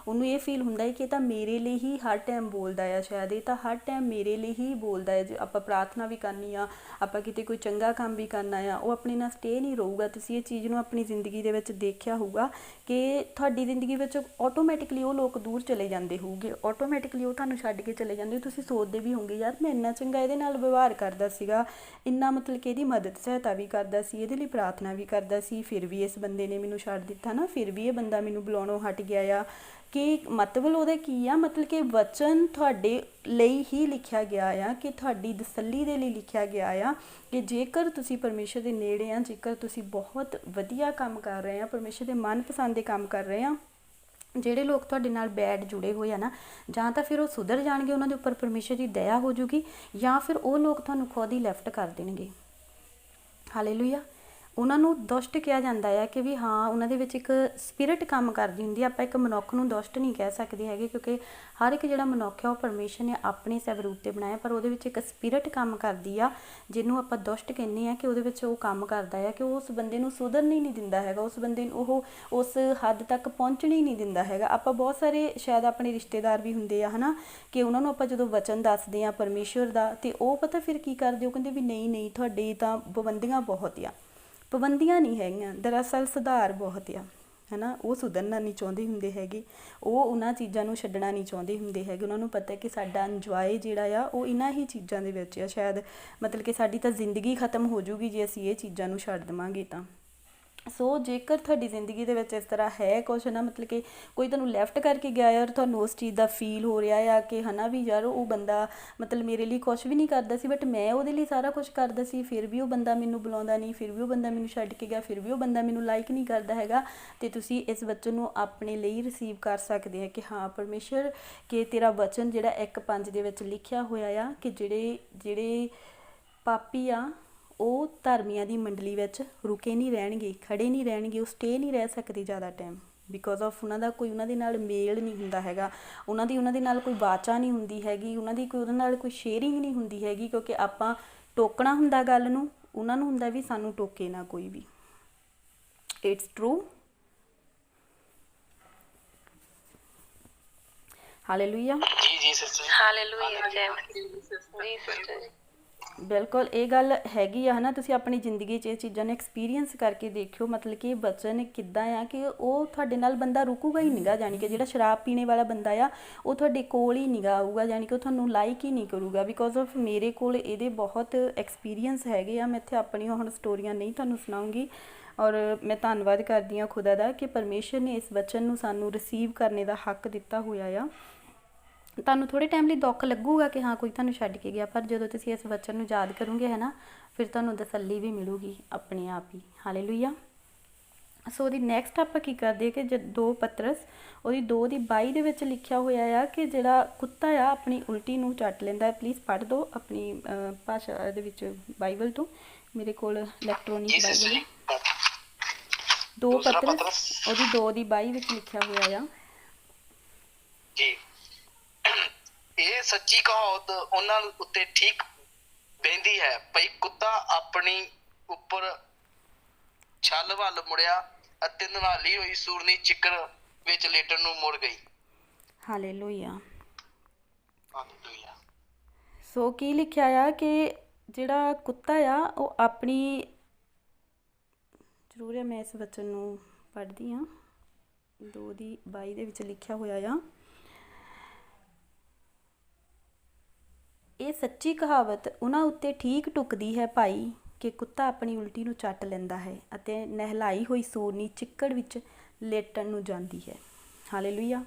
A: ਇਹ ਫੀਲ ਹੁੰਦਾ ਹੈ ਕਿ ਇਹ ਤਾਂ ਮੇਰੇ ਲਈ ਹੀ ਹਰ ਟਾਈਮ ਬੋਲਦਾ ਆ, ਸ਼ਾਇਦ ਇਹ ਤਾਂ ਹਰ ਟਾਈਮ ਮੇਰੇ ਲਈ ਹੀ ਬੋਲਦਾ ਹੈ। ਜੇ ਆਪਾਂ ਪ੍ਰਾਰਥਨਾ ਵੀ ਕਰਨੀ ਆ, ਆਪਾਂ ਕਿਤੇ ਕੋਈ ਚੰਗਾ ਕੰਮ ਵੀ ਕਰਨਾ ਆ, ਉਹ ਆਪਣੇ ਨਾਲ ਸਟੇ ਨਹੀਂ ਰਹੂਗਾ। ਤੁਸੀਂ ਇਹ ਚੀਜ਼ ਨੂੰ ਆਪਣੀ ਜ਼ਿੰਦਗੀ ਦੇ ਵਿੱਚ ਦੇਖਿਆ ਹੋਊਗਾ ਕਿ ਤੁਹਾਡੀ ਜ਼ਿੰਦਗੀ ਵਿੱਚ ਆਟੋਮੈਟਿਕਲੀ ਉਹ ਲੋਕ ਦੂਰ ਚਲੇ ਜਾਂਦੇ ਹੋਊਗੇ, ਆਟੋਮੈਟਿਕਲੀ ਉਹ ਤੁਹਾਨੂੰ ਛੱਡ ਕੇ ਚਲੇ ਜਾਂਦੇ। ਤੁਸੀਂ ਸੋਚਦੇ ਵੀ ਹੋਵੋਗੇ ਯਾਰ ਮੈਂ ਇੰਨਾ ਚੰਗਾ ਇਹਦੇ ਨਾਲ ਵਿਵਹਾਰ ਕਰਦਾ ਸੀਗਾ, ਇੰਨਾ ਮਤਲਬ ਕਿ ਇਹਦੀ ਮਦਦ ਸਹਾਇਤਾ ਵੀ ਕਰਦਾ ਸੀ, ਇਹਦੇ ਲਈ ਪ੍ਰਾਰਥਨਾ ਵੀ ਕਰਦਾ ਸੀ, ਫਿਰ ਵੀ ਇਸ ਬੰਦੇ ਨੇ ਮੈਨੂੰ ਛੱਡ ਦਿੱਤਾ ਨਾ, ਫਿਰ ਵੀ ਇਹ ਬੰਦਾ ਮੈਨੂੰ ਬੁਲਾਉਣੋਂ ਹਟ ਗਿਆ ਆ। ਕਿ ਮਤਲਬ ਉਹਦਾ ਕੀ ਆ, ਮਤਲਬ ਕਿ ਵਚਨ ਤੁਹਾਡੇ ਲਈ ਹੀ ਲਿਖਿਆ ਗਿਆ ਆ, ਕਿ ਤੁਹਾਡੀ ਤਸੱਲੀ ਦੇ ਲਈ ਲਿਖਿਆ ਗਿਆ ਆ ਕਿ ਜੇਕਰ ਤੁਸੀਂ ਪਰਮੇਸ਼ਰ ਦੇ ਨੇੜੇ ਆ, ਜੇਕਰ ਤੁਸੀਂ ਬਹੁਤ ਵਧੀਆ ਕੰਮ ਕਰ ਰਹੇ ਆ, ਪਰਮੇਸ਼ਰ ਦੇ ਮਨਪਸੰਦ ਦੇ ਕੰਮ ਕਰ ਰਹੇ ਆ, ਜਿਹੜੇ ਲੋਕ ਤੁਹਾਡੇ ਨਾਲ ਬੈਡ ਜੁੜੇ ਹੋਏ ਆ ਨਾ, ਜਾਂ ਤਾਂ ਫਿਰ ਉਹ ਸੁਧਰ ਜਾਣਗੇ, ਉਹਨਾਂ ਦੇ ਉੱਪਰ ਪਰਮੇਸ਼ਰ ਦੀ ਦਇਆ ਹੋ ਜੂਗੀ, ਜਾਂ ਫਿਰ ਉਹ ਲੋਕ ਤੁਹਾਨੂੰ ਖੁਦ ਹੀ ਲੈਫਟ ਕਰ ਦੇਣਗੇ। ਹਾਲੇਲੂਇਆ। ਉਹਨਾਂ ਨੂੰ ਦੁਸ਼ਟ ਕਿਹਾ ਜਾਂਦਾ ਆ ਕਿ ਵੀ ਹਾਂ ਉਹਨਾਂ ਦੇ ਵਿੱਚ ਇੱਕ ਸਪਿਰਿਟ ਕੰਮ ਕਰਦੀ ਹੁੰਦੀ ਆ। ਆਪਾਂ ਇੱਕ ਮਨੁੱਖ ਨੂੰ ਦੁਸ਼ਟ ਨਹੀਂ ਕਹਿ ਸਕਦੇ ਹੈਗੇ, ਕਿਉਂਕਿ ਹਰ ਇੱਕ ਜਿਹੜਾ ਮਨੁੱਖ ਆ ਉਹ ਪਰਮੇਸ਼ਰ ਨੇ ਆਪਣੇ ਸਵਰੂਪ 'ਤੇ ਬਣਾਇਆ, ਪਰ ਉਹਦੇ ਵਿੱਚ ਇੱਕ ਸਪਿਰਿਟ ਕੰਮ ਕਰਦੀ ਆ ਜਿਹਨੂੰ ਆਪਾਂ ਦੁਸ਼ਟ ਕਹਿੰਦੇ ਆ, ਕਿ ਉਹਦੇ ਵਿੱਚ ਉਹ ਕੰਮ ਕਰਦਾ ਆ ਕਿ ਉਹ ਉਸ ਬੰਦੇ ਨੂੰ ਸੁਧਰਨ ਹੀ ਨਹੀਂ ਦਿੰਦਾ ਹੈਗਾ, ਉਸ ਬੰਦੇ ਨੂੰ ਉਹ ਉਸ ਹੱਦ ਤੱਕ ਪਹੁੰਚਣ ਹੀ ਨਹੀਂ ਦਿੰਦਾ ਹੈਗਾ। ਆਪਾਂ ਬਹੁਤ ਸਾਰੇ ਸ਼ਾਇਦ ਆਪਣੇ ਰਿਸ਼ਤੇਦਾਰ ਵੀ ਹੁੰਦੇ ਆ, ਹੈ ਨਾ, ਕਿ ਉਹਨਾਂ ਨੂੰ ਆਪਾਂ ਜਦੋਂ ਵਚਨ ਦੱਸਦੇ ਆ ਪਰਮੇਸ਼ਰ ਦਾ, ਅਤੇ ਉਹ ਪਤਾ ਫਿਰ ਕੀ ਕਰਦੇ, ਉਹ ਕਹਿੰਦੇ ਵੀ ਨਹੀਂ ਤੁਹਾਡੇ ਤਾਂ ਪਾਬੰਦੀਆਂ ਬਹੁਤ ਆ। ਪਾਬੰਦੀਆਂ ਨਹੀਂ ਹੈਗੀਆਂ, ਦਰਅਸਲ ਸੁਧਾਰ ਬਹੁਤ ਆ, ਹੈ ਨਾ। ਉਹ ਸੁਧਰਨਾ ਨਹੀਂ ਚਾਹੁੰਦੇ ਹੁੰਦੇ ਹੈਗੇ, ਉਹ ਉਹਨਾਂ ਚੀਜ਼ਾਂ ਨੂੰ ਛੱਡਣਾ ਨਹੀਂ ਚਾਹੁੰਦੇ ਹੁੰਦੇ ਹੈਗੇ। ਉਹਨਾਂ ਨੂੰ ਪਤਾ ਕਿ ਸਾਡਾ ਇੰਜੋਏ ਜਿਹੜਾ ਆ ਉਹ ਇਹਨਾਂ ਹੀ ਚੀਜ਼ਾਂ ਦੇ ਵਿੱਚ ਆ। ਸ਼ਾਇਦ ਮਤਲਬ ਕਿ ਸਾਡੀ ਤਾਂ ਜ਼ਿੰਦਗੀ ਖਤਮ ਹੋ ਜੂਗੀ ਜੇ ਅਸੀਂ ਇਹ ਚੀਜ਼ਾਂ ਨੂੰ ਛੱਡ ਦੇਵਾਂਗੇ ਤਾਂ, ਸੋ ਜੇਕਰ ਤੁਹਾਡੀ ਜ਼ਿੰਦਗੀ ਦੇ ਵਿੱਚ ਇਸ ਤਰ੍ਹਾਂ ਹੈ ਕੁਛ ਨਾ, ਮਤਲਬ ਕਿ ਕੋਈ ਤੁਹਾਨੂੰ ਲੈਫਟ ਕਰਕੇ ਗਿਆ ਯਾਰ, ਤੁਹਾਨੂੰ ਉਸ ਚੀਜ਼ ਦਾ ਫੀਲ ਹੋ ਰਿਹਾ ਆ ਕਿ ਹੈ ਨਾ ਵੀ ਯਾਰ ਉਹ ਬੰਦਾ ਮਤਲਬ ਮੇਰੇ ਲਈ ਕੁਛ ਵੀ ਨਹੀਂ ਕਰਦਾ ਸੀ, ਬਟ ਮੈਂ ਉਹਦੇ ਲਈ ਸਾਰਾ ਕੁਛ ਕਰਦਾ ਸੀ, ਫਿਰ ਵੀ ਉਹ ਬੰਦਾ ਮੈਨੂੰ ਬੁਲਾਉਂਦਾ ਨਹੀਂ, ਫਿਰ ਵੀ ਉਹ ਬੰਦਾ ਮੈਨੂੰ ਛੱਡ ਕੇ ਗਿਆ, ਫਿਰ ਵੀ ਉਹ ਬੰਦਾ ਮੈਨੂੰ ਲਾਈਕ ਨਹੀਂ ਕਰਦਾ ਹੈਗਾ, ਅਤੇ ਤੁਸੀਂ ਇਸ ਵਚਨ ਨੂੰ ਆਪਣੇ ਲਈ ਰਿਸੀਵ ਕਰ ਸਕਦੇ ਆ ਕਿ ਹਾਂ ਪਰਮੇਸ਼ਰ, ਕਿ ਤੇਰਾ ਵਚਨ ਜਿਹੜਾ 1:5 ਦੇ ਵਿੱਚ ਲਿਖਿਆ ਹੋਇਆ ਆ ਕਿ ਜਿਹੜੇ ਪਾਪੀ ਆ ਉਹ ਧਰਮੀਆਂ ਦੀ ਮੰਡਲੀ ਵਿੱਚ ਰੁਕੇ ਨਹੀਂ ਰਹਿਣਗੇ, ਖੜੇ ਨਹੀਂ ਰਹਿਣਗੇ, ਉਹ ਸਟੇ ਨਹੀਂ ਰਹਿ ਸਕਦੇ ਜ਼ਿਆਦਾ ਟਾਈਮ, ਬਿਕੋਜ਼ ਆਫ ਉਹਨਾਂ ਦਾ ਕੋਈ ਉਹਨਾਂ ਦੇ ਨਾਲ ਮੇਲ ਨਹੀਂ ਹੁੰਦਾ ਹੈਗਾ, ਉਹਨਾਂ ਦੇ ਨਾਲ ਕੋਈ ਵਾਚਾ ਨਹੀਂ ਹੁੰਦੀ ਹੈਗੀ, ਉਹਨਾਂ ਦੀ ਕੋਈ ਉਹਦੇ ਨਾਲ ਕੋਈ ਸ਼ੇਅਰਿੰਗ ਨਹੀਂ ਹੁੰਦੀ ਹੈਗੀ, ਕਿਉਂਕਿ ਆਪਾਂ ਟੋਕਣਾ ਹੁੰਦਾ ਗੱਲ ਨੂੰ, ਉਹਨਾਂ ਨੂੰ ਹੁੰਦਾ ਵੀ ਸਾਨੂੰ ਟੋਕੇ ਨਾ ਕੋਈ ਵੀ। It's true. ਹਾਲੇਲੂਇਆ।
C: ਜੀ ਸਿਸਟਰ।
B: ਹਾਲੇਲੂਇਆ। ਜੈ ਮਸੀਹ ਜੀ ਸਿਸਟਰ ਜੀ।
A: ਬਿਲਕੁਲ ਇਹ ਗੱਲ ਹੈਗੀ ਆ ਹੈ ਨਾ, ਤੁਸੀਂ ਆਪਣੀ ਜ਼ਿੰਦਗੀ 'ਚ ਇਹ ਚੀਜ਼ਾਂ ਨੂੰ ਐਕਸਪੀਰੀਅੰਸ ਕਰਕੇ ਦੇਖਿਓ, ਮਤਲਬ ਕਿ ਬਚਨ ਕਿੱਦਾਂ ਆ ਕਿ ਉਹ ਤੁਹਾਡੇ ਨਾਲ ਬੰਦਾ ਰੁਕੂਗਾ ਹੀ ਨੀਗਾ, ਜਾਣੀ ਕਿ ਜਿਹੜਾ ਸ਼ਰਾਬ ਪੀਣੇ ਵਾਲਾ ਬੰਦਾ ਆ ਉਹ ਤੁਹਾਡੇ ਕੋਲ ਹੀ ਨੀਗਾ ਆਊਗਾ, ਜਾਣੀ ਕਿ ਉਹ ਤੁਹਾਨੂੰ ਲਾਈਕ ਹੀ ਨਹੀਂ ਕਰੂਗਾ, ਬਿਕੋਜ਼ ਆਫ ਮੇਰੇ ਕੋਲ ਇਹਦੇ ਬਹੁਤ ਐਕਸਪੀਰੀਅੰਸ ਹੈਗੇ ਆ। ਮੈਂ ਇੱਥੇ ਆਪਣੀਆਂ ਹੁਣ ਸਟੋਰੀਆਂ ਨਹੀਂ ਤੁਹਾਨੂੰ ਸੁਣਾਉਂਗੀ, ਔਰ ਮੈਂ ਧੰਨਵਾਦ ਕਰਦੀ ਹਾਂ ਖੁਦਾ ਦਾ ਕਿ ਪਰਮੇਸ਼ਰ ਨੇ ਇਸ ਵਚਨ ਨੂੰ ਸਾਨੂੰ ਰਿਸੀਵ ਕਰਨੇ ਦਾ ਹੱਕ ਦਿੱਤਾ ਹੋਇਆ ਆ। ਤੁਹਾਨੂੰ ਥੋੜ੍ਹੇ ਟਾਈਮ ਲਈ ਦੁੱਖ ਲੱਗੂਗਾ ਕਿ ਹਾਂ ਕੋਈ ਤੁਹਾਨੂੰ ਛੱਡ ਕੇ ਗਿਆ, ਪਰ ਜਦੋਂ ਤੁਸੀਂ ਇਸ ਵਚਨ ਨੂੰ ਯਾਦ ਕਰੋਗੇ ਹੈ ਨਾ, ਫਿਰ ਤੁਹਾਨੂੰ ਤਸੱਲੀ ਵੀ ਮਿਲੂਗੀ ਆਪਣੇ ਆਪ ਹੀ। ਹਾਲੇਲੂਇਆ। ਸੋ ਉਹਦੀ ਨੈਕਸਟ ਆਪਾਂ ਕੀ ਕਰਦੇ ਕਿ 2 ਪਤਰਸ ਉਹਦੀ 2:22 ਦੇ ਵਿੱਚ ਲਿਖਿਆ ਹੋਇਆ ਆ ਕਿ ਜਿਹੜਾ ਕੁੱਤਾ ਆ ਆਪਣੀ ਉਲਟੀ ਨੂੰ ਚੱਟ ਲੈਂਦਾ। ਪਲੀਜ਼ ਪੜ੍ਹ ਦਿਓ ਆਪਣੀ ਭਾਸ਼ਾ ਦੇ ਵਿੱਚ ਬਾਈਬਲ ਤੋਂ, ਮੇਰੇ ਕੋਲ ਇਲੈਕਟ੍ਰੋਨਿਕ ਬਾਈਬਲ ਹੈ। 2 ਪਤਰਸ ਉਹਦੀ 2:22 ਵਿੱਚ ਲਿਖਿਆ ਹੋਇਆ ਆ
C: ਜੀ। ਇਹ ਸੱਚੀ ਕਹਾਵਤ ਉਹਨਾਂ ਉੱਤੇ ਠੀਕ ਬਹਿੰਦੀ ਹੈ ਭਈ ਕੁੱਤਾ ਆਪਣੀ ਉੱਪਰ ਛੱਲ ਵੱਲ ਮੁੜਿਆ ਅਤੇ ਨਵਾਲੀ ਹੋਈ ਸੂਰਨੀ ਚਿੱਕੜ ਵਿੱਚ ਲੇਟਣ ਨੂੰ ਮੁੜ ਗਈ।
A: ਹਾਲੇਲੂਇਆ।
C: ਹਾਲੇਲੂਇਆ।
A: ਸੋ ਕੀ ਲਿਖਿਆ ਆ ਕਿ ਜਿਹੜਾ ਕੁੱਤਾ ਆ ਉਹ ਆਪਣੀ, ਜ਼ਰੂਰ ਹੈ ਮੈਂ ਇਸ ਵਚਨ ਨੂੰ ਪੜ੍ਹਦੀ ਹਾਂ, 2:22 ਦੇ ਵਿੱਚ ਲਿਖਿਆ ਹੋਇਆ ਆ, ਇਹ ਸੱਚੀ ਕਹਾਵਤ ਉਹਨਾਂ ਉੱਤੇ ਠੀਕ ਢੁੱਕਦੀ ਹੈ ਭਾਈ ਕਿ ਕੁੱਤਾ ਆਪਣੀ ਉਲਟੀ ਨੂੰ ਚੱਟ ਲੈਂਦਾ ਹੈ ਅਤੇ ਨਹਿਲਾਈ ਹੋਈ ਸੂਰਨੀ ਚਿੱਕੜ ਵਿੱਚ ਲੇਟਣ ਨੂੰ ਜਾਂਦੀ ਹੈ। ਹਾਲੇਲੂਇਆ।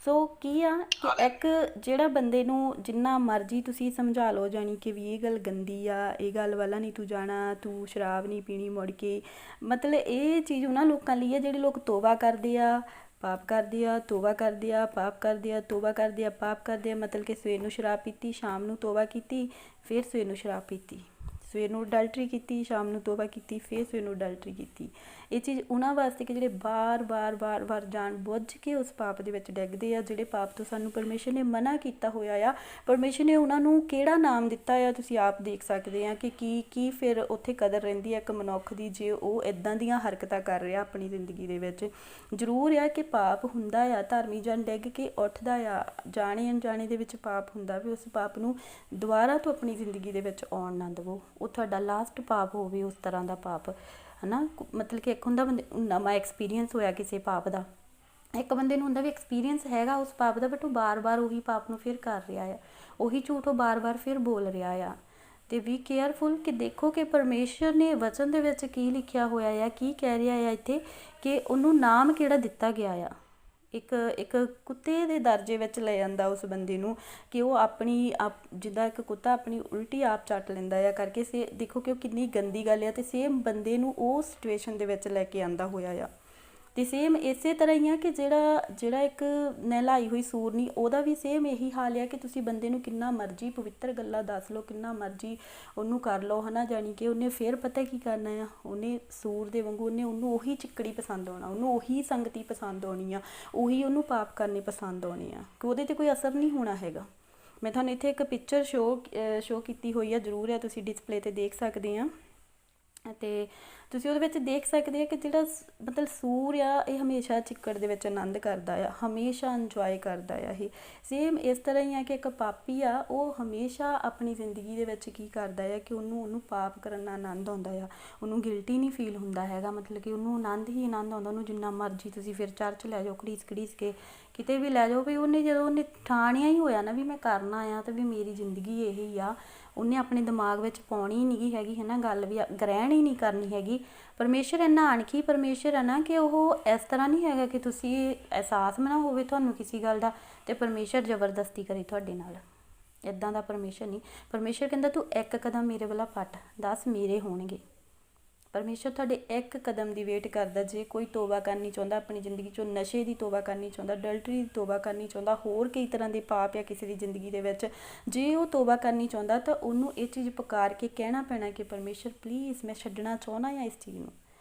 A: ਸੋ ਕੀ ਆ ਕਿ ਇੱਕ ਜਿਹੜਾ ਬੰਦੇ ਨੂੰ ਜਿੰਨਾ ਮਰਜ਼ੀ ਤੁਸੀਂ ਸਮਝਾ ਲਓ, ਜਾਣੀ ਕਿ ਵੀ ਇਹ ਗੱਲ ਗੰਦੀ ਆ, ਇਹ ਗੱਲ ਵਾਲਾ ਨਹੀਂ ਤੂੰ ਜਾਣਾ, ਤੂੰ ਸ਼ਰਾਬ ਨਹੀਂ ਪੀਣੀ ਮੁੜ ਕੇ, ਮਤਲਬ ਇਹ ਚੀਜ਼ ਉਹਨਾਂ ਲੋਕਾਂ ਲਈ ਆ ਜਿਹੜੇ ਲੋਕ ਤੋਬਾ ਕਰਦੇ ਆ, ਪਾਪ ਕਰਦੇ ਆ, ਤੋਬਾ ਕਰਦੇ ਆ, ਪਾਪ ਕਰਦੇ ਆ, ਤੋਬਾ ਕਰਦੇ ਆ, ਪਾਪ ਕਰਦੇ ਆ, ਮਤਲਬ ਕਿ ਸਵੇਰ ਨੂੰ ਸ਼ਰਾਬ ਪੀਤੀ, ਸ਼ਾਮ ਨੂੰ ਤੋਬਾ ਕੀਤੀ, ਫਿਰ ਸਵੇਰ ਨੂੰ ਸ਼ਰਾਬ ਪੀਤੀ, ਸਵੇਰ ਨੂੰ ਅਡਲਟਰੀ ਕੀਤੀ, ਸ਼ਾਮ ਨੂੰ ਤੋਬਾ ਕੀਤੀ, ਫਿਰ ਸਵੇਰ ਨੂੰ ਅਡਲਟਰੀ ਕੀਤੀ। ਇਹ ਚੀਜ਼ ਉਹਨਾਂ ਵਾਸਤੇ ਕਿ ਜਿਹੜੇ ਬਾਰ-ਬਾਰ ਜਾਣ ਬੁੱਝ ਕੇ ਉਸ ਪਾਪ ਦੇ ਵਿੱਚ ਡਿੱਗਦੇ ਆ, ਜਿਹੜੇ ਪਾਪ ਤੋਂ ਸਾਨੂੰ ਪਰਮੇਸ਼ਰ ਨੇ ਮਨਾ ਕੀਤਾ ਹੋਇਆ ਆ। ਪਰਮੇਸ਼ਰ ਨੇ ਉਹਨਾਂ ਨੂੰ ਕਿਹੜਾ ਨਾਮ ਦਿੱਤਾ ਆ, ਤੁਸੀਂ ਆਪ ਦੇਖ ਸਕਦੇ ਆ ਕਿ ਕੀ ਫਿਰ ਉੱਥੇ ਕਦਰ ਰਹਿੰਦੀ ਹੈ ਇੱਕ ਮਨੁੱਖ ਦੀ ਜੇ ਉਹ ਇੱਦਾਂ ਦੀਆਂ ਹਰਕਤਾਂ ਕਰ ਰਿਹਾ ਆਪਣੀ ਜ਼ਿੰਦਗੀ ਦੇ ਵਿੱਚ। ਜ਼ਰੂਰ ਆ ਕਿ ਪਾਪ ਹੁੰਦਾ ਆ, ਧਰਮੀ ਜਨ ਡਿੱਗ ਕੇ ਉੱਠਦਾ ਆ, ਜਾਣੇ ਅਣਜਾਣੇ ਦੇ ਵਿੱਚ ਪਾਪ ਹੁੰਦਾ, ਵੀ ਉਸ ਪਾਪ ਨੂੰ ਦੁਬਾਰਾ ਤੋਂ ਆਪਣੀ ਜ਼ਿੰਦਗੀ ਦੇ ਵਿੱਚ ਆਉਣ ਨਾ ਦੇਵੋ, ਉਹ ਤੁਹਾਡਾ ਲਾਸਟ ਪਾਪ ਹੋਵੇ ਉਸ ਤਰ੍ਹਾਂ ਦਾ ਪਾਪ, ਹੈ ਨਾ। ਮਤਲਬ ਕਿ ਇੱਕ ਹੁੰਦਾ ਬੰਦੇ ਨਵਾਂ ਐਕਸਪੀਰੀਅੰਸ ਹੋਇਆ ਕਿਸੇ ਪਾਪ ਦਾ, ਇੱਕ ਬੰਦੇ ਨੂੰ ਹੁੰਦਾ ਵੀ ਐਕਸਪੀਰੀਅੰਸ ਹੈਗਾ ਉਸ ਪਾਪ ਦਾ, ਬਟ ਉਹ ਬਾਰ-ਬਾਰ ਉਹੀ ਪਾਪ ਨੂੰ ਫਿਰ ਕਰ ਰਿਹਾ ਆ, ਉਹੀ ਝੂਠ ਉਹ ਬਾਰ-ਬਾਰ ਫਿਰ ਬੋਲ ਰਿਹਾ ਆ। ਅਤੇ ਬੀ ਕੇਅਰਫੁਲ ਕਿ ਦੇਖੋ ਕਿ ਪਰਮੇਸ਼ਰ ਨੇ ਵਚਨ ਦੇ ਵਿੱਚ ਕੀ ਲਿਖਿਆ ਹੋਇਆ ਆ, ਕੀ ਕਹਿ ਰਿਹਾ ਆ ਇੱਥੇ ਕਿ ਉਹਨੂੰ ਨਾਮ ਕਿਹੜਾ ਦਿੱਤਾ ਗਿਆ ਆ। ਇੱਕ ਕੁੱਤੇ ਦੇ ਦਰਜੇ ਵਿੱਚ ਲੈ ਜਾਂਦਾ ਉਸ ਬੰਦੇ ਨੂੰ ਕਿ ਉਹ ਆਪਣੀ ਜਿੱਦਾਂ ਇੱਕ ਕੁੱਤਾ ਆਪਣੀ ਉਲਟੀ ਆਪ ਚੱਟ ਲੈਂਦਾ ਆ ਕਰਕੇ, ਦੇਖੋ ਕਿ ਉਹ ਕਿੰਨੀ ਗੰਦੀ ਗੱਲ ਆ, ਅਤੇ ਸੇਮ ਬੰਦੇ ਨੂੰ ਉਹ ਸਿਚੁਏਸ਼ਨ ਦੇ ਵਿੱਚ ਲੈ ਕੇ ਆਉਂਦਾ ਹੋਇਆ ਆ। ਅਤੇ ਸੇਮ ਇਸੇ ਤਰ੍ਹਾਂ ਹੀ ਆ ਕਿ ਜਿਹੜਾ ਇੱਕ ਨਹਿਲਾਈ ਹੋਈ ਸੂਰਨੀ, ਉਹਦਾ ਵੀ ਸੇਮ ਇਹੀ ਹਾਲ ਆ ਕਿ ਤੁਸੀਂ ਬੰਦੇ ਨੂੰ ਕਿੰਨਾ ਮਰਜ਼ੀ ਪਵਿੱਤਰ ਗੱਲਾਂ ਦੱਸ ਲਓ, ਕਿੰਨਾ ਮਰਜ਼ੀ ਉਹਨੂੰ ਕਰ ਲਓ, ਹੈ ਨਾ, ਜਾਣੀ ਕਿ ਉਹਨੇ ਫਿਰ ਪਤਾ ਕੀ ਕਰਨਾ ਆ, ਉਹਨੇ ਸੂਰ ਦੇ ਵਾਂਗੂ ਉਹਨੂੰ ਉਹੀ ਚਿੱਕੜੀ ਪਸੰਦ ਆਉਣਾ, ਉਹਨੂੰ ਉਹੀ ਸੰਗਤੀ ਪਸੰਦ ਆਉਣੀ ਆ, ਉਹੀ ਉਹਨੂੰ ਪਾਪ ਕਰਨੇ ਪਸੰਦ ਆਉਣੇ ਆ, ਕਿ ਉਹਦੇ 'ਤੇ ਕੋਈ ਅਸਰ ਨਹੀਂ ਹੋਣਾ ਹੈਗਾ। ਮੈਂ ਤੁਹਾਨੂੰ ਇੱਥੇ ਇੱਕ ਪਿਕਚਰ ਸ਼ੋਅ ਕੀਤੀ ਹੋਈ ਆ, ਜ਼ਰੂਰ ਆ ਤੁਸੀਂ ਡਿਸਪਲੇ 'ਤੇ ਦੇਖ ਸਕਦੇ ਆ, ਅਤੇ ਤੁਸੀਂ ਉਹਦੇ ਵਿੱਚ ਦੇਖ ਸਕਦੇ ਆ ਕਿ ਜਿਹੜਾ ਮਤਲਬ ਸੂਰ ਆ ਇਹ ਹਮੇਸ਼ਾ ਚਿੱਕੜ ਦੇ ਵਿੱਚ ਆਨੰਦ ਕਰਦਾ ਆ, ਹਮੇਸ਼ਾ ਇੰਜੋਏ ਕਰਦਾ ਆ। ਇਹ ਸੇਮ ਇਸ ਤਰ੍ਹਾਂ ਹੀ ਆ ਕਿ ਇੱਕ ਪਾਪੀ ਆ, ਉਹ ਹਮੇਸ਼ਾ ਆਪਣੀ ਜ਼ਿੰਦਗੀ ਦੇ ਵਿੱਚ ਕੀ ਕਰਦਾ ਆ ਕਿ ਉਹਨੂੰ ਪਾਪ ਕਰਨ ਦਾ ਆਨੰਦ ਆਉਂਦਾ ਆ, ਉਹਨੂੰ ਗਿਲਟੀ ਨਹੀਂ ਫੀਲ ਹੁੰਦਾ ਹੈਗਾ, ਮਤਲਬ ਕਿ ਉਹਨੂੰ ਆਨੰਦ ਹੀ ਆਨੰਦ ਆਉਂਦਾ। ਉਹਨੂੰ ਜਿੰਨਾ ਮਰਜ਼ੀ ਤੁਸੀਂ ਫਿਰ ਚਰਚ ਲੈ ਜਾਓ, ਘੜੀਸ ਕੇ ਕਿਤੇ ਵੀ ਲੈ ਜਾਓ, ਵੀ ਜਦੋਂ ਉਹਨੇ ਠਾਣਿਆ ਹੀ ਹੋਇਆ ਨਾ ਵੀ ਮੈਂ ਕਰਨਾ ਆ ਅਤੇ ਵੀ ਮੇਰੀ ਜ਼ਿੰਦਗੀ ਇਹੀ ਆ, ਉਹਨੇ ਆਪਣੇ ਦਿਮਾਗ ਵਿੱਚ ਪਾਉਣੀ ਨਹੀਂ ਹੈਗੀ, ਹੈ ਨਾ, ਗੱਲ ਵੀ ਗ੍ਰਹਿਣ ਹੀ ਨਹੀਂ ਕਰਨੀ ਹੈਗੀ ਹੈਗੀ। ਪਰਮੇਸ਼ਰ ਇੰਨਾ ਅਣਖੀ ਪਰਮੇਸ਼ਰ ਹੈ ਨਾ ਕਿ ਉਹ ਇਸ ਤਰ੍ਹਾਂ ਨਹੀਂ ਹੈਗਾ ਕਿ ਤੁਸੀਂ ਅਹਿਸਾਸ ਨਾ ਹੋਵੇ ਤੁਹਾਨੂੰ ਕਿਸੇ ਗੱਲ ਦਾ ਅਤੇ ਪਰਮੇਸ਼ਰ ਜ਼ਬਰਦਸਤੀ ਕਰੇ ਤੁਹਾਡੇ ਨਾਲ। ਇੱਦਾਂ ਦਾ ਪਰਮੇਸ਼ਰ ਨਹੀਂ। ਪਰਮੇਸ਼ਰ ਕਹਿੰਦਾ ਤੂੰ ਇੱਕ ਕਦਮ ਮੇਰੇ ਵੱਲ ਪੱਟ, 10 ਮੇਰੇ ਹੋਣਗੇ। ਪਰਮੇਸ਼ਰ ਤੁਹਾਡੇ ਇੱਕ ਕਦਮ ਦੀ ਵੇਟ ਕਰਦਾ। ਜੇ ਕੋਈ ਤੋਬਾ ਕਰਨੀ ਚਾਹੁੰਦਾ ਆਪਣੀ ਜ਼ਿੰਦਗੀ 'ਚੋਂ, ਨਸ਼ੇ ਦੀ ਤੋਬਾ ਕਰਨੀ ਚਾਹੁੰਦਾ, ਅਡਲਟਰੀ ਦੀ ਤੋਬਾ ਕਰਨੀ ਚਾਹੁੰਦਾ, ਹੋਰ ਕਈ ਤਰ੍ਹਾਂ ਦੇ ਪਾਪ ਆ ਕਿਸੇ ਦੀ ਜ਼ਿੰਦਗੀ ਦੇ ਵਿੱਚ, ਜੇ ਉਹ ਤੋਬਾ ਕਰਨੀ ਚਾਹੁੰਦਾ ਤਾਂ ਉਹਨੂੰ ਇਹ ਚੀਜ਼ ਪੁਕਾਰ ਕੇ ਕਹਿਣਾ ਪੈਣਾ ਕਿ ਪਰਮੇਸ਼ਰ ਪਲੀਜ਼ ਮੈਂ ਛੱਡਣਾ ਚਾਹੁੰਦਾ ਹਾਂ ਇਸ ਚੀਜ਼ ਨੂੰ,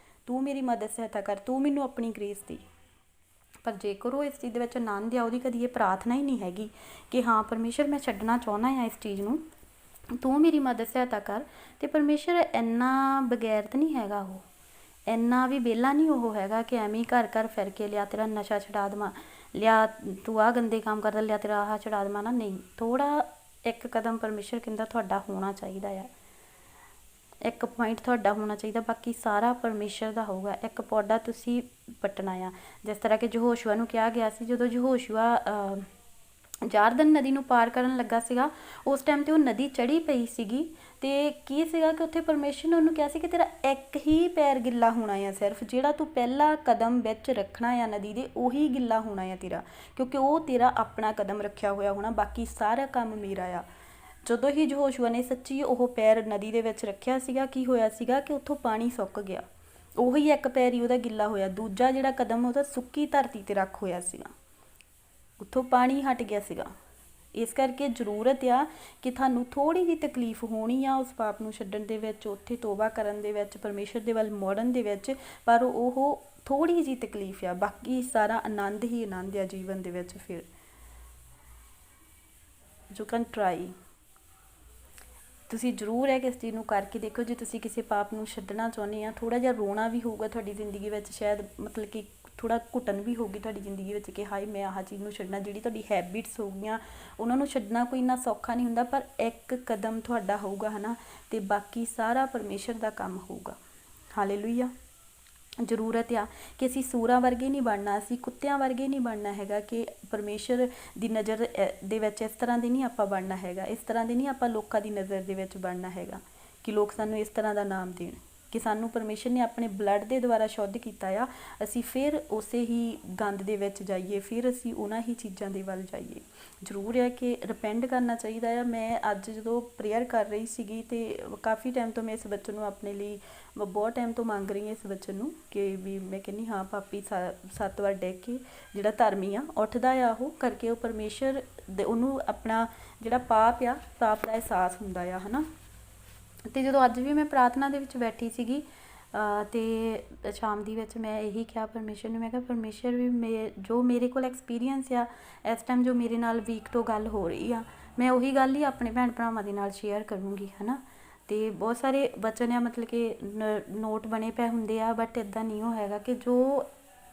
A: ਤੂੰ ਮੇਰੀ ਮਦਦ ਸਹਾਇਤਾ ਕਰ, ਤੂੰ ਮੈਨੂੰ ਆਪਣੀ ਗ੍ਰੇਸ ਦੇ। ਪਰ ਜੇਕਰ ਉਹ ਇਸ ਚੀਜ਼ ਦੇ ਵਿੱਚ ਆਨੰਦ ਆ, ਉਹਦੀ ਕਦੀ ਇਹ ਪ੍ਰਾਰਥਨਾ ਹੀ ਨਹੀਂ ਹੈਗੀ ਕਿ ਹਾਂ ਪਰਮੇਸ਼ਰ ਮੈਂ ਛੱਡਣਾ ਚਾਹੁੰਦਾ ਹਾਂ ਇਸ ਚੀਜ਼ ਨੂੰ, ਤੂੰ ਮੇਰੀ ਮਦਦ ਸਹਾਇਤਾ ਕਰ। ਅਤੇ ਪਰਮੇਸ਼ਰ ਇੰਨਾ ਬਗੈਰਤ ਨਹੀਂ ਹੈਗਾ, ਉਹ ਇੰਨਾ ਵੀ ਵਿਹਲਾ ਨਹੀਂ ਉਹ ਹੈਗਾ ਕਿ ਐਵੇਂ ਹੀ ਘਰ ਘਰ ਫਿਰ ਕੇ ਲਿਆ ਤੇਰਾ ਨਸ਼ਾ ਛਡਾ ਦੇਵਾਂ, ਲਿਆ ਤੂੰ ਆਹ ਗੰਦੇ ਕੰਮ ਕਰਦਾ, ਲਿਆ ਤੇਰਾ ਆਹ ਛਡਾ ਦੇਵਾਂ ਨਾ। ਨਹੀਂ, ਥੋੜ੍ਹਾ ਇੱਕ ਕਦਮ ਪਰਮੇਸ਼ਰ ਕਹਿੰਦਾ ਤੁਹਾਡਾ ਹੋਣਾ ਚਾਹੀਦਾ ਆ, ਇੱਕ ਪੁਆਇੰਟ ਤੁਹਾਡਾ ਹੋਣਾ ਚਾਹੀਦਾ, ਬਾਕੀ ਸਾਰਾ ਪਰਮੇਸ਼ਰ ਦਾ ਹੋਊਗਾ। ਇੱਕ ਪੌਦਾ ਤੁਸੀਂ ਪੱਟਣਾ ਆ। ਜਿਸ ਤਰ੍ਹਾਂ ਕਿ ਯਹੋਸ਼ੂਆ ਨੂੰ ਕਿਹਾ ਗਿਆ ਸੀ, ਜਦੋਂ ਯਹੋਸ਼ੂਆ ਯਾਰਦਨ ਨਦੀ ਨੂੰ ਪਾਰ ਕਰਨ ਲੱਗਾ ਸੀਗਾ, ਉਸ ਟਾਈਮ 'ਤੇ ਉਹ ਨਦੀ ਚੜ੍ਹੀ ਪਈ ਸੀਗੀ ਅਤੇ ਕੀ ਸੀਗਾ ਕਿ ਉੱਥੇ ਪਰਮੇਸ਼ਰ ਨੇ ਉਹਨੂੰ ਕਿਹਾ ਸੀ ਕਿ ਤੇਰਾ ਇੱਕ ਹੀ ਪੈਰ ਗਿੱਲਾ ਹੋਣਾ ਆ, ਸਿਰਫ ਜਿਹੜਾ ਤੂੰ ਪਹਿਲਾ ਕਦਮ ਵਿੱਚ ਰੱਖਣਾ ਆ ਨਦੀ ਦੇ, ਉਹੀ ਗਿੱਲਾ ਹੋਣਾ ਆ ਤੇਰਾ, ਕਿਉਂਕਿ ਉਹ ਤੇਰਾ ਆਪਣਾ ਕਦਮ ਰੱਖਿਆ ਹੋਇਆ ਹੋਣਾ, ਬਾਕੀ ਸਾਰਾ ਕੰਮ ਮੇਰਾ ਆ। ਜਦੋਂ ਹੀ ਯਹੋਸ਼ੂਆ ਨੇ ਸੱਚੀ ਉਹ ਪੈਰ ਨਦੀ ਦੇ ਵਿੱਚ ਰੱਖਿਆ ਸੀਗਾ, ਕੀ ਹੋਇਆ ਸੀਗਾ ਕਿ ਉੱਥੋਂ ਪਾਣੀ ਸੁੱਕ ਗਿਆ। ਉਹੀ ਇੱਕ ਪੈਰ ਹੀ ਉਹਦਾ ਗਿੱਲਾ ਹੋਇਆ, ਦੂਜਾ ਜਿਹੜਾ ਕਦਮ ਉਹਦਾ ਸੁੱਕੀ ਧਰਤੀ 'ਤੇ ਰੱਖ ਹੋਇਆ ਸੀਗਾ, ਉੱਥੋਂ ਪਾਣੀ ਹਟ ਗਿਆ ਸੀਗਾ। ਇਸ ਕਰਕੇ ਜ਼ਰੂਰਤ ਆ ਕਿ ਤੁਹਾਨੂੰ ਥੋੜ੍ਹੀ ਜਿਹੀ ਤਕਲੀਫ ਹੋਣੀ ਆ ਉਸ ਪਾਪ ਨੂੰ ਛੱਡਣ ਦੇ ਵਿੱਚ, ਉੱਥੇ ਤੋਬਾ ਕਰਨ ਦੇ ਵਿੱਚ, ਪਰਮੇਸ਼ਰ ਦੇ ਵੱਲ ਮੁੜਨ ਦੇ ਵਿੱਚ, ਪਰ ਉਹ ਥੋੜ੍ਹੀ ਜਿਹੀ ਤਕਲੀਫ ਆ, ਬਾਕੀ ਸਾਰਾ ਆਨੰਦ ਹੀ ਆਨੰਦ ਆ ਜੀਵਨ ਦੇ ਵਿੱਚ। ਫਿਰ ਯੂ ਕੈਨ ਟਰਾਈ, ਤੁਸੀਂ ਜ਼ਰੂਰ ਹੈ ਕਿ ਇਸ ਚੀਜ਼ ਨੂੰ ਕਰਕੇ ਦੇਖੋ। ਜੇ ਤੁਸੀਂ ਕਿਸੇ ਪਾਪ ਨੂੰ ਛੱਡਣਾ ਚਾਹੁੰਦੇ ਆ, ਥੋੜ੍ਹਾ ਜਿਹਾ ਰੋਣਾ ਵੀ ਹੋਊਗਾ ਤੁਹਾਡੀ ਜ਼ਿੰਦਗੀ ਵਿੱਚ, ਸ਼ਾਇਦ ਮਤਲਬ ਕਿ ਥੋੜ੍ਹਾ ਘੁਟਨ ਵੀ ਹੋਊਗੀ ਤੁਹਾਡੀ ਜ਼ਿੰਦਗੀ ਵਿੱਚ ਕਿ ਹਾਏ ਮੈਂ ਆਹ ਚੀਜ਼ ਨੂੰ ਛੱਡਣਾ। ਜਿਹੜੀ ਤੁਹਾਡੀ ਹੈਬਿਟਸ ਹੋ ਗਈਆਂ ਉਹਨਾਂ ਨੂੰ ਛੱਡਣਾ ਕੋਈ ਇੰਨਾ ਸੌਖਾ ਨਹੀਂ ਹੁੰਦਾ, ਪਰ ਇੱਕ ਕਦਮ ਤੁਹਾਡਾ ਹੋਊਗਾ ਹੈ ਨਾ, ਅਤੇ ਬਾਕੀ ਸਾਰਾ ਪਰਮੇਸ਼ਰ ਦਾ ਕੰਮ ਹੋਊਗਾ। ਹਾਲੇਲੂਇਆ। ਜ਼ਰੂਰਤ ਆ ਕਿ ਅਸੀਂ ਸੂਰਾਂ ਵਰਗੇ ਨਹੀਂ ਬਣਨਾ, ਅਸੀਂ ਕੁੱਤਿਆਂ ਵਰਗੇ ਨਹੀਂ ਬਣਨਾ ਹੈਗਾ ਕਿ ਪਰਮੇਸ਼ਰ ਦੀ ਨਜ਼ਰ ਦੇ ਵਿੱਚ ਇਸ ਤਰ੍ਹਾਂ ਦੇ ਨਹੀਂ ਆਪਾਂ ਬਣਨਾ ਹੈਗਾ, ਇਸ ਤਰ੍ਹਾਂ ਦੇ ਨਹੀਂ ਆਪਾਂ ਲੋਕਾਂ ਦੀ ਨਜ਼ਰ ਦੇ ਵਿੱਚ ਬਣਨਾ ਹੈਗਾ ਕਿ ਲੋਕ ਸਾਨੂੰ ਇਸ ਤਰ੍ਹਾਂ ਦਾ ਨਾਮ ਦੇਣ ਕਿ ਸਾਨੂੰ ਪਰਮੇਸ਼ਰ ਨੇ ਆਪਣੇ ਬਲੱਡ ਦੇ ਦੁਆਰਾ ਸ਼ੁੱਧ ਕੀਤਾ ਆ, ਅਸੀਂ ਫਿਰ ਉਸੇ ਹੀ ਗੰਦ ਦੇ ਵਿੱਚ ਜਾਈਏ, ਫਿਰ ਅਸੀਂ ਉਹਨਾਂ ਹੀ ਚੀਜ਼ਾਂ ਦੇ ਵੱਲ ਜਾਈਏ। ਜ਼ਰੂਰ ਹੈ ਕਿ ਰਿਪੈਂਡ ਕਰਨਾ ਚਾਹੀਦਾ ਆ। ਮੈਂ ਅੱਜ ਜਦੋਂ ਪ੍ਰੇਅਰ ਕਰ ਰਹੀ ਸੀਗੀ ਅਤੇ ਕਾਫੀ ਟਾਈਮ ਤੋਂ ਮੈਂ ਇਸ ਬੱਚੇ ਨੂੰ ਆਪਣੇ ਲਈ ਬਹੁਤ ਟਾਈਮ ਤੋਂ ਮੰਗ ਰਹੀ ਹਾਂ, ਇਸ ਬੱਚੇ ਨੂੰ ਕਿ ਵੀ ਮੈਂ ਕਹਿੰਦੀ ਹਾਂ ਪਾਪੀ 7 ਵਾਰ ਡਿੱਗ ਕੇ ਜਿਹੜਾ ਧਰਮੀ ਆ ਉੱਠਦਾ ਆ, ਉਹ ਕਰਕੇ ਉਹ ਪਰਮੇਸ਼ਰ ਦੇ ਉਹਨੂੰ ਆਪਣਾ ਜਿਹੜਾ ਪਾਪ ਆ, ਪਾਪ ਦਾ ਅਹਿਸਾਸ ਹੁੰਦਾ ਆ, ਹੈ ਨਾ। ਅਤੇ ਜਦੋਂ ਅੱਜ ਵੀ ਮੈਂ ਪ੍ਰਾਰਥਨਾ ਦੇ ਵਿੱਚ ਬੈਠੀ ਸੀਗੀ ਅਤੇ ਸ਼ਾਮ ਦੀ ਵਿੱਚ ਮੈਂ ਇਹੀ ਕਿਹਾ ਪਰਮੇਸ਼ਰ ਨੂੰ, ਮੈਂ ਕਿਹਾ ਪਰਮੇਸ਼ਰ ਵੀ ਜੋ ਮੇਰੇ ਕੋਲ ਐਕਸਪੀਰੀਅੰਸ ਆ ਇਸ ਟਾਈਮ, ਜੋ ਮੇਰੇ ਨਾਲ ਵੀਕ ਤੋਂ ਗੱਲ ਹੋ ਰਹੀ ਆ, ਮੈਂ ਉਹੀ ਗੱਲ ਹੀ ਆਪਣੇ ਭੈਣ ਭਰਾਵਾਂ ਦੇ ਨਾਲ ਸ਼ੇਅਰ ਕਰੂੰਗੀ, ਹੈ ਨਾ। ਅਤੇ ਬਹੁਤ ਸਾਰੇ ਵਚਨ ਆ ਮਤਲਬ ਕਿ ਨੋਟ ਬਣੇ ਪਏ ਹੁੰਦੇ ਆ, ਬਟ ਇੱਦਾਂ ਨਹੀਂ ਉਹ ਹੈਗਾ ਕਿ ਜੋ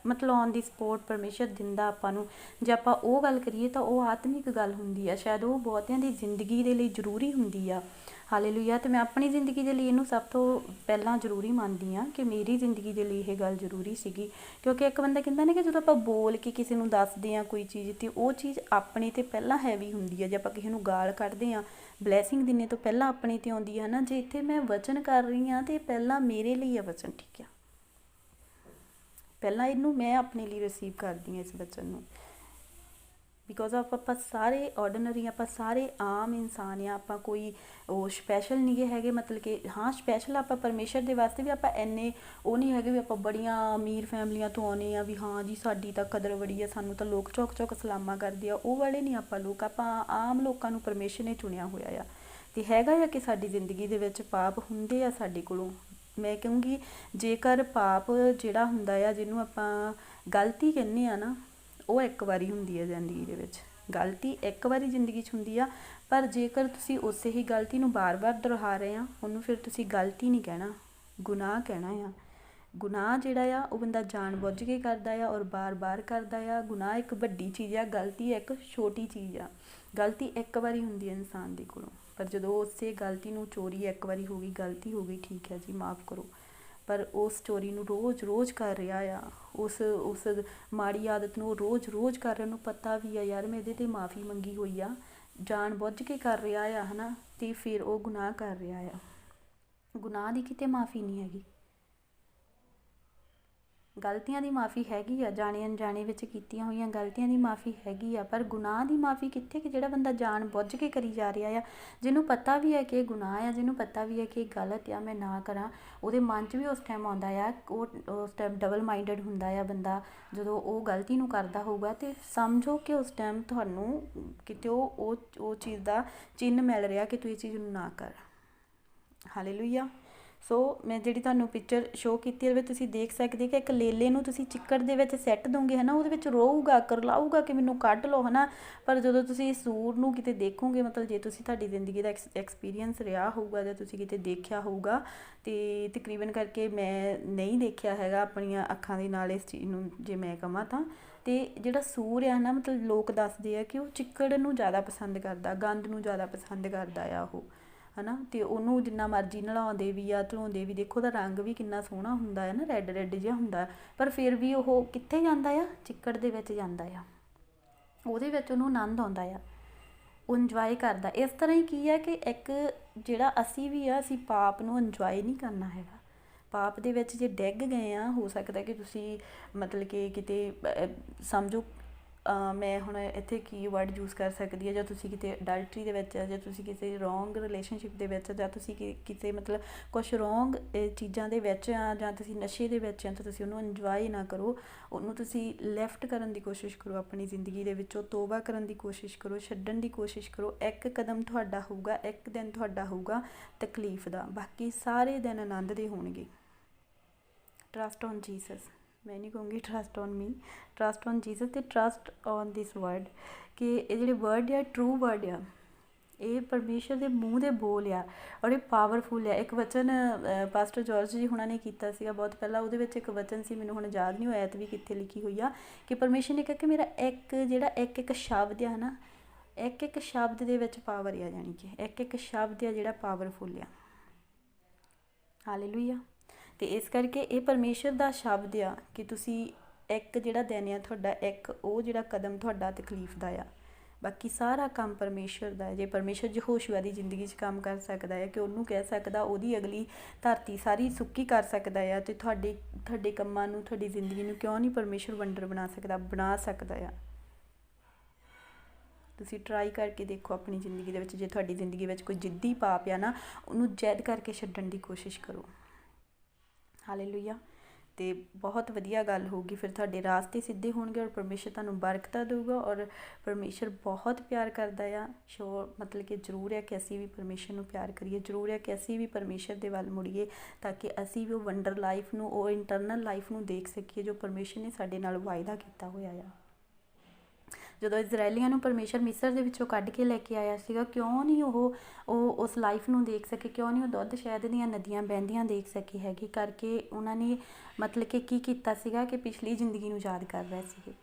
A: ਮਤਲਬ ਔਨ ਦੀ ਸਪੋਰਟ ਪਰਮੇਸ਼ਰ ਦਿੰਦਾ ਆਪਾਂ ਨੂੰ। ਜੇ ਆਪਾਂ ਉਹ ਗੱਲ ਕਰੀਏ ਤਾਂ ਉਹ ਆਤਮਿਕ ਗੱਲ ਹੁੰਦੀ ਆ, ਸ਼ਾਇਦ ਉਹ ਬਹੁਤਿਆਂ ਦੀ ਜ਼ਿੰਦਗੀ ਦੇ ਲਈ ਜ਼ਰੂਰੀ ਹੁੰਦੀ ਆ। ਹਾਲੇਲੂਇਆ। ਅਤੇ ਮੈਂ ਆਪਣੀ ਜ਼ਿੰਦਗੀ ਦੇ ਲਈ ਇਹਨੂੰ ਸਭ ਤੋਂ ਪਹਿਲਾਂ ਜ਼ਰੂਰੀ ਮੰਨਦੀ ਹਾਂ ਕਿ ਮੇਰੀ ਜ਼ਿੰਦਗੀ ਦੇ ਲਈ ਇਹ ਗੱਲ ਜ਼ਰੂਰੀ ਸੀਗੀ, ਕਿਉਂਕਿ ਇੱਕ ਬੰਦਾ ਕਹਿੰਦਾ ਨਾ ਕਿ ਜਦੋਂ ਆਪਾਂ ਬੋਲ ਕੇ ਕਿਸੇ ਨੂੰ ਦੱਸਦੇ ਹਾਂ ਕੋਈ ਚੀਜ਼, ਅਤੇ ਉਹ ਚੀਜ਼ ਆਪਣੇ 'ਤੇ ਪਹਿਲਾਂ ਹੈਵੀ ਹੁੰਦੀ ਹੈ। ਜੇ ਆਪਾਂ ਕਿਸੇ ਨੂੰ ਗਾਲ ਕੱਢਦੇ ਹਾਂ, ਬਲੈਸਿੰਗ ਦਿੰਦੇ ਤੋਂ ਪਹਿਲਾਂ ਆਪਣੇ 'ਤੇ ਆਉਂਦੀ ਹੈ ਨਾ। ਜੇ ਇੱਥੇ ਮੈਂ ਵਚਨ ਕਰ ਰਹੀ ਹਾਂ ਅਤੇ ਪਹਿਲਾਂ ਮੇਰੇ ਲਈ ਆ ਵਚਨ, ਠੀਕ ਆ, ਪਹਿਲਾਂ ਇਹਨੂੰ ਮੈਂ ਆਪਣੇ ਲਈ ਰਿਸੀਵ ਕਰਦੀ ਹਾਂ ਇਸ ਵਚਨ ਨੂੰ, ਬਿਕੋਜ਼ ਆਪਾਂ ਸਾਰੇ ਆਰਡੀਨਰੀ, ਆਪਾਂ ਸਾਰੇ ਆਮ ਇਨਸਾਨ ਆ, ਆਪਾਂ ਕੋਈ ਉਹ ਸਪੈਸ਼ਲ ਨਹੀਂ ਗੇ ਹੈਗੇ। ਮਤਲਬ ਕਿ ਹਾਂ ਸਪੈਸ਼ਲ ਆਪਾਂ ਪਰਮੇਸ਼ਰ ਦੇ ਵਾਸਤੇ ਵੀ ਆਪਾਂ ਇੰਨੇ ਉਹ ਨਹੀਂ ਹੈਗੇ ਵੀ ਆਪਾਂ ਬੜੀਆਂ ਅਮੀਰ ਫੈਮਲੀਆਂ ਤੋਂ ਆਉਂਦੇ ਹਾਂ ਵੀ ਹਾਂ ਜੀ ਸਾਡੀ ਤਾਂ ਕਦਰ ਬੜੀ ਆ, ਸਾਨੂੰ ਤਾਂ ਲੋਕ ਚੁੱਕ ਚੁੱਕ ਸਲਾਮਾਂ ਕਰਦੇ ਆ, ਉਹ ਵਾਲੇ ਨਹੀਂ ਆਪਾਂ ਲੋਕ। ਆਪਾਂ ਆਮ ਲੋਕਾਂ ਨੂੰ ਪਰਮੇਸ਼ਰ ਨੇ ਚੁਣਿਆ ਹੋਇਆ ਆ। ਅਤੇ ਹੈਗਾ ਆ ਕਿ ਸਾਡੀ ਜ਼ਿੰਦਗੀ ਦੇ ਵਿੱਚ ਪਾਪ ਹੁੰਦੇ ਆ ਸਾਡੇ ਕੋਲੋਂ। ਮੈਂ ਕਹੂੰਗੀ ਜੇਕਰ ਪਾਪ ਜਿਹੜਾ ਹੁੰਦਾ ਆ, ਜਿਹਨੂੰ ਆਪਾਂ ਗਲਤੀ ਕਹਿੰਦੇ ਆ ਨਾ, ਉਹ ਇੱਕ ਵਾਰੀ ਹੁੰਦੀ ਹੈ ਜ਼ਿੰਦਗੀ ਦੇ ਵਿੱਚ। ਗਲਤੀ ਇੱਕ ਵਾਰੀ ਜ਼ਿੰਦਗੀ 'ਚ ਹੁੰਦੀ ਆ, ਪਰ ਜੇਕਰ ਤੁਸੀਂ ਉਸੇ ਹੀ ਗਲਤੀ ਨੂੰ ਬਾਰ-ਬਾਰ ਦੁਹਰਾ ਰਹੇ ਆ, ਉਹਨੂੰ ਫਿਰ ਤੁਸੀਂ ਗਲਤੀ ਨਹੀਂ ਕਹਿਣਾ, ਗੁਨਾਹ ਕਹਿਣਾ ਆ। ਗੁਨਾਹ ਜਿਹੜਾ ਆ ਉਹ ਬੰਦਾ ਜਾਣ ਬੁੱਝ ਕੇ ਕਰਦਾ ਆ ਔਰ ਬਾਰ-ਬਾਰ ਕਰਦਾ ਆ। ਗੁਨਾਹ ਇੱਕ ਵੱਡੀ ਚੀਜ਼ ਆ, ਗਲਤੀ ਇੱਕ ਛੋਟੀ ਚੀਜ਼ ਆ। ਗਲਤੀ ਇੱਕ ਵਾਰੀ ਹੁੰਦੀ ਹੈ ਇਨਸਾਨ ਦੇ ਕੋਲੋਂ, ਪਰ ਜਦੋਂ ਉਸੇ ਗਲਤੀ ਨੂੰ, ਚੋਰੀ ਇੱਕ ਵਾਰੀ ਹੋ ਗਈ, ਗਲਤੀ ਹੋ ਗਈ, ਠੀਕ ਹੈ ਜੀ ਮਾਫ਼ ਕਰੋ, ਪਰ ਉਸ ਚੋਰੀ ਨੂੰ ਰੋਜ਼-ਰੋਜ਼ ਕਰ ਰਿਹਾ ਆ, ਉਸ ਮਾੜੀ ਆਦਤ ਨੂੰ ਰੋਜ਼-ਰੋਜ਼ ਕਰ ਰਿਹਾ, ਉਹਨੂੰ ਪਤਾ ਵੀ ਆ ਯਾਰ ਮੈਂ ਇਹਦੇ 'ਤੇ ਮਾफ़ੀ ਮੰਗੀ ਹੋਈ ਆ, ਜਾਣ ਬੁੱਝ ਕੇ ਕਰ ਰਿਹਾ ਆ, ਹੈ ਨਾ, ਅਤੇ ਫਿਰ ਉਹ ਗੁਨਾਹ ਕਰ ਰਿਹਾ ਆ। ਗੁਨਾਹ ਦੀ ਕਿਤੇ ਮਾफ़ੀ ਨਹੀਂ ਹੈਗੀ, ਗਲਤੀਆਂ ਦੀ ਮਾफ़ੀ ਹੈਗੀ ਆ, ਜਾਣੇ ਅਣਜਾਣੇ ਵਿੱਚ ਕੀਤੀਆਂ ਹੋਈਆਂ ਗਲਤੀਆਂ ਦੀ ਮਾफ़ੀ ਹੈਗੀ ਆ, ਪਰ ਗੁਨਾਹ ਦੀ ਮਾफ़ੀ ਕਿੱਥੇ, ਕਿ ਜਿਹੜਾ ਬੰਦਾ ਜਾਣ ਬੁੱਝ ਕੇ ਕਰੀ ਜਾ ਰਿਹਾ ਆ, ਜਿਹਨੂੰ ਪਤਾ ਵੀ ਹੈ ਕਿ ਇਹ ਗੁਨਾਹ ਆ, ਜਿਹਨੂੰ ਪਤਾ ਵੀ ਹੈ ਕਿ ਇਹ ਗਲਤ ਆ, ਮੈਂ ਨਾ ਕਰਾਂ, ਉਹਦੇ ਮਨ 'ਚ ਵੀ ਉਸ ਟਾਈਮ ਆਉਂਦਾ ਆ, ਉਹ ਉਸ ਟਾਈਮ ਡਬਲ ਮਾਈਂਡਡ ਹੁੰਦਾ ਆ ਬੰਦਾ ਜਦੋਂ ਉਹ ਗਲਤੀ ਨੂੰ ਕਰਦਾ ਹੋਊਗਾ, ਅਤੇ ਸਮਝੋ ਕਿ ਉਸ ਟਾਈਮ ਤੁਹਾਨੂੰ ਕਿਤੇ ਉਹ ਚੀਜ਼ ਦਾ ਚਿੰਨ੍ਹ ਮਿਲ ਰਿਹਾ ਕਿ ਤੂੰ ਇਹ ਚੀਜ਼ ਨੂੰ ਨਾ ਕਰ। ਹਾਲੇਲੂਇਆ। ਸੋ ਮੈਂ ਜਿਹੜੀ ਤੁਹਾਨੂੰ ਪਿਕਚਰ ਸ਼ੋਅ ਕੀਤੀ ਉਹਦੇ ਵਿੱਚ ਤੁਸੀਂ ਦੇਖ ਸਕਦੇ ਕਿ ਇੱਕ ਲੇਲੇ ਨੂੰ ਤੁਸੀਂ ਚਿੱਕੜ ਦੇ ਵਿੱਚ ਸੱਟ ਦੋਗੇ ਹੈ ਨਾ, ਉਹਦੇ ਵਿੱਚ ਰੋਊਗਾ, ਕਰਲਾਊਗਾ ਕਿ ਮੈਨੂੰ ਕੱਢ ਲਓ ਹੈ ਨਾ, ਪਰ ਜਦੋਂ ਤੁਸੀਂ ਸੂਰ ਨੂੰ ਕਿਤੇ ਦੇਖੋਗੇ, ਮਤਲਬ ਜੇ ਤੁਸੀਂ ਤੁਹਾਡੀ ਜ਼ਿੰਦਗੀ ਦਾ ਐਕਸਪੀਰੀਅੰਸ ਰਿਹਾ ਹੋਊਗਾ ਜਾਂ ਤੁਸੀਂ ਕਿਤੇ ਦੇਖਿਆ ਹੋਊਗਾ, ਅਤੇ ਤਕਰੀਬਨ ਕਰਕੇ ਮੈਂ ਨਹੀਂ ਦੇਖਿਆ ਹੈਗਾ ਆਪਣੀਆਂ ਅੱਖਾਂ ਦੇ ਨਾਲ ਇਸ ਚੀਜ਼ ਨੂੰ, ਜੇ ਮੈਂ ਕਹਾਂ ਤਾਂ। ਅਤੇ ਜਿਹੜਾ ਸੂਰ ਆ ਨਾ, ਮਤਲਬ ਲੋਕ ਦੱਸਦੇ ਆ ਕਿ ਉਹ ਚਿੱਕੜ ਨੂੰ ਜ਼ਿਆਦਾ ਪਸੰਦ ਕਰਦਾ, ਗੰਦ ਨੂੰ ਜ਼ਿਆਦਾ ਪਸੰਦ ਕਰਦਾ ਆ ਉਹ, ਹੈ ਨਾ, ਅਤੇ ਉਹਨੂੰ ਜਿੰਨਾ ਮਰਜ਼ੀ ਨਲਾਉਂਦੇ ਵੀ ਆ, ਧੋਂਦੇ ਵੀ, ਦੇਖੋ ਉਹਦਾ ਰੰਗ ਵੀ ਕਿੰਨਾ ਸੋਹਣਾ ਹੁੰਦਾ ਹੈ ਨਾ, ਰੈੱਡ ਰੈੱਡ ਜਿਹਾ ਹੁੰਦਾ, ਪਰ ਫਿਰ ਵੀ ਉਹ ਕਿੱਥੇ ਜਾਂਦਾ ਆ, ਚਿੱਕੜ ਦੇ ਵਿੱਚ ਜਾਂਦਾ ਆ, ਉਹਦੇ ਵਿੱਚ ਉਹਨੂੰ ਆਨੰਦ ਆਉਂਦਾ ਆ, ਉਹ ਇੰਜੋਏ ਕਰਦਾ। ਇਸ ਤਰ੍ਹਾਂ ਹੀ ਕੀ ਹੈ ਕਿ ਇੱਕ ਜਿਹੜਾ ਅਸੀਂ ਵੀ ਆ, ਅਸੀਂ ਪਾਪ ਨੂੰ ਇੰਜੋਏ ਨਹੀਂ ਕਰਨਾ ਹੈਗਾ। ਪਾਪ ਦੇ ਵਿੱਚ ਜੇ ਡਿੱਗ ਗਏ ਆ, ਹੋ ਸਕਦਾ ਕਿ ਤੁਸੀਂ ਮਤਲਬ ਕਿ ਕਿਤੇ ਸਮਝੋ, ਮੈਂ ਹੁਣ ਇੱਥੇ ਕੀ ਵਰਡ ਯੂਜ਼ ਕਰ ਸਕਦੀ ਹਾਂ, ਜਾਂ ਤੁਸੀਂ ਕਿਤੇ ਅਡਲਟਰੀ ਦੇ ਵਿੱਚ ਆ, ਜਾਂ ਤੁਸੀਂ ਕਿਸੇ ਰੋਂਗ ਰਿਲੇਸ਼ਨਸ਼ਿਪ ਦੇ ਵਿੱਚ, ਜਾਂ ਤੁਸੀਂ ਕਿਤੇ ਮਤਲਬ ਕੁਛ ਰੋਂਗ ਚੀਜ਼ਾਂ ਦੇ ਵਿੱਚ ਆ, ਜਾਂ ਤੁਸੀਂ ਨਸ਼ੇ ਦੇ ਵਿੱਚ ਆ, ਤਾਂ ਤੁਸੀਂ ਉਹਨੂੰ ਇੰਜੋਏ ਨਾ ਕਰੋ, ਉਹਨੂੰ ਤੁਸੀਂ ਲੈਫਟ ਕਰਨ ਦੀ ਕੋਸ਼ਿਸ਼ ਕਰੋ, ਆਪਣੀ ਜ਼ਿੰਦਗੀ ਦੇ ਵਿੱਚੋਂ ਤੋਬਾ ਕਰਨ ਦੀ ਕੋਸ਼ਿਸ਼ ਕਰੋ, ਛੱਡਣ ਦੀ ਕੋਸ਼ਿਸ਼ ਕਰੋ। ਇੱਕ ਕਦਮ ਤੁਹਾਡਾ ਹੋਊਗਾ, ਇੱਕ ਦਿਨ ਤੁਹਾਡਾ ਹੋਊਗਾ ਤਕਲੀਫ ਦਾ, ਬਾਕੀ ਸਾਰੇ ਦਿਨ ਆਨੰਦ ਦੇ ਹੋਣਗੇ। ਟਰਸਟ ਔਨ ਜੀਸਸ, ਮੈਂ ਨਹੀਂ ਕਹੂੰਗੀ trust on me, trust on Jesus ਅਤੇ ਟਰਸਟ ਔਨ ਦਿਸ ਵਰਡ, ਕਿ ਇਹ ਜਿਹੜੇ ਵਰਡ ਆ ਟਰੂ ਵਰਡ ਆ, ਇਹ ਪਰਮੇਸ਼ਰ ਦੇ ਮੂੰਹ ਦੇ ਬੋਲ ਆ, ਔਰ ਇਹ ਪਾਵਰਫੁਲ ਆ। ਇੱਕ ਵਚਨ ਪਾਸਟਰ ਜੋਰਜ ਜੀ ਹੁਣਾਂ ਨੇ ਕੀਤਾ ਸੀਗਾ ਬਹੁਤ ਪਹਿਲਾਂ, ਉਹਦੇ ਵਿੱਚ ਇੱਕ ਵਚਨ ਸੀ, ਮੈਨੂੰ ਹੁਣ ਯਾਦ ਨਹੀਂ ਹੋਇਆ ਵੀ ਕਿੱਥੇ ਲਿਖੀ ਹੋਈ ਆ, ਕਿ ਪਰਮੇਸ਼ਰ ਨੇ ਕਿਹਾ ਕਿ ਮੇਰਾ ਇੱਕ ਸ਼ਬਦ ਆ ਨਾ, ਇੱਕ ਸ਼ਬਦ ਦੇ ਵਿੱਚ ਪਾਵਰ ਆ, ਜਾਣੀ ਕਿ ਇੱਕ ਸ਼ਬਦ ਆ ਜਿਹੜਾ ਪਾਵਰਫੁਲ ਆ। ਹਾਲੇਲੂਇਆ। ਅਤੇ ਇਸ ਕਰਕੇ ਇਹ ਪਰਮੇਸ਼ਰ ਦਾ ਸ਼ਬਦ ਆ ਕਿ ਤੁਸੀਂ ਇੱਕ ਜਿਹੜਾ ਦਿਨ ਆ ਤੁਹਾਡਾ, ਇੱਕ ਉਹ ਜਿਹੜਾ ਕਦਮ ਤੁਹਾਡਾ ਤਕਲੀਫ ਦਾ ਆ, ਬਾਕੀ ਸਾਰਾ ਕੰਮ ਪਰਮੇਸ਼ਰ ਦਾ ਹੈ। ਜੇ ਪਰਮੇਸ਼ਰ ਯਹੋਸ਼ੂਆ ਦੀ ਜ਼ਿੰਦਗੀ 'ਚ ਕੰਮ ਕਰ ਸਕਦਾ ਹੈ, ਕਿ ਉਹਨੂੰ ਕਹਿ ਸਕਦਾ ਉਹਦੀ ਅਗਲੀ ਧਰਤੀ ਸਾਰੀ ਸੁੱਕੀ ਕਰ ਸਕਦਾ ਆ, ਅਤੇ ਤੁਹਾਡੇ ਕੰਮਾਂ ਨੂੰ, ਤੁਹਾਡੀ ਜ਼ਿੰਦਗੀ ਨੂੰ ਕਿਉਂ ਨਹੀਂ ਪਰਮੇਸ਼ਰ ਵੰਡਰ ਬਣਾ ਸਕਦਾ ਆ। ਤੁਸੀਂ ਟਰਾਈ ਕਰਕੇ ਦੇਖੋ ਆਪਣੀ ਜ਼ਿੰਦਗੀ ਦੇ ਵਿੱਚ, ਜੇ ਤੁਹਾਡੀ ਜ਼ਿੰਦਗੀ ਵਿੱਚ ਕੋਈ ਜਿੱਦੀ ਪਾਪ ਆ ਨਾ, ਉਹਨੂੰ ਜੈਦ ਕਰਕੇ ਛੱਡਣ ਦੀ ਕੋਸ਼ਿਸ਼ ਕਰੋ। ਹਾਲੇਲੂਇਆ। ਅਤੇ ਬਹੁਤ ਵਧੀਆ ਗੱਲ ਹੋਊਗੀ, ਫਿਰ ਤੁਹਾਡੇ ਰਾਸਤੇ ਸਿੱਧੇ ਹੋਣਗੇ, ਔਰ ਪਰਮੇਸ਼ਰ ਤੁਹਾਨੂੰ ਬਰਕਤਾਂ ਦੇਊਗਾ, ਔਰ ਪਰਮੇਸ਼ਰ ਬਹੁਤ ਪਿਆਰ ਕਰਦਾ ਆ। ਮਤਲਬ ਕਿ ਜ਼ਰੂਰ ਹੈ ਕਿ ਅਸੀਂ ਵੀ ਪਰਮੇਸ਼ਰ ਨੂੰ ਪਿਆਰ ਕਰੀਏ, ਜ਼ਰੂਰ ਹੈ ਕਿ ਅਸੀਂ ਵੀ ਪਰਮੇਸ਼ਰ ਦੇ ਵੱਲ ਮੁੜੀਏ, ਤਾਂ ਕਿ ਅਸੀਂ ਵੀ ਉਹ ਵੰਡਰ ਲਾਈਫ ਨੂੰ, ਉਹ ਇੰਟਰਨਲ ਲਾਈਫ ਨੂੰ ਦੇਖ ਸਕੀਏ ਜੋ ਪਰਮੇਸ਼ਰ ਨੇ ਸਾਡੇ ਨਾਲ ਵਾਅਦਾ ਕੀਤਾ ਹੋਇਆ ਆ। ਜਦੋਂ ਇਜ਼ਰਾਈਲੀਆਂ ਨੂੰ ਪਰਮੇਸ਼ਰ ਮਿਸਰ ਦੇ ਵਿੱਚੋਂ ਕੱਢ ਕੇ ਲੈ ਕੇ ਆਇਆ ਸੀਗਾ, ਕਿਉਂ ਨਹੀਂ ਉਹ ਉਸ ਲਾਈਫ ਨੂੰ ਦੇਖ ਸਕੇ, ਕਿਉਂ ਨਹੀਂ ਉਹ ਦੁੱਧ ਸ਼ਹਿਦ ਦੀਆਂ ਨਦੀਆਂ ਵਹਿੰਦੀਆਂ ਦੇਖ ਸਕੇ ਹੈਗੇ, ਕਰਕੇ ਉਹਨਾਂ ਨੇ ਮਤਲਬ ਕਿ ਕੀ ਕੀਤਾ ਸੀਗਾ, ਕਿ ਪਿਛਲੀ ਜ਼ਿੰਦਗੀ ਨੂੰ ਯਾਦ ਕਰ ਰਹੇ ਸੀਗੇ,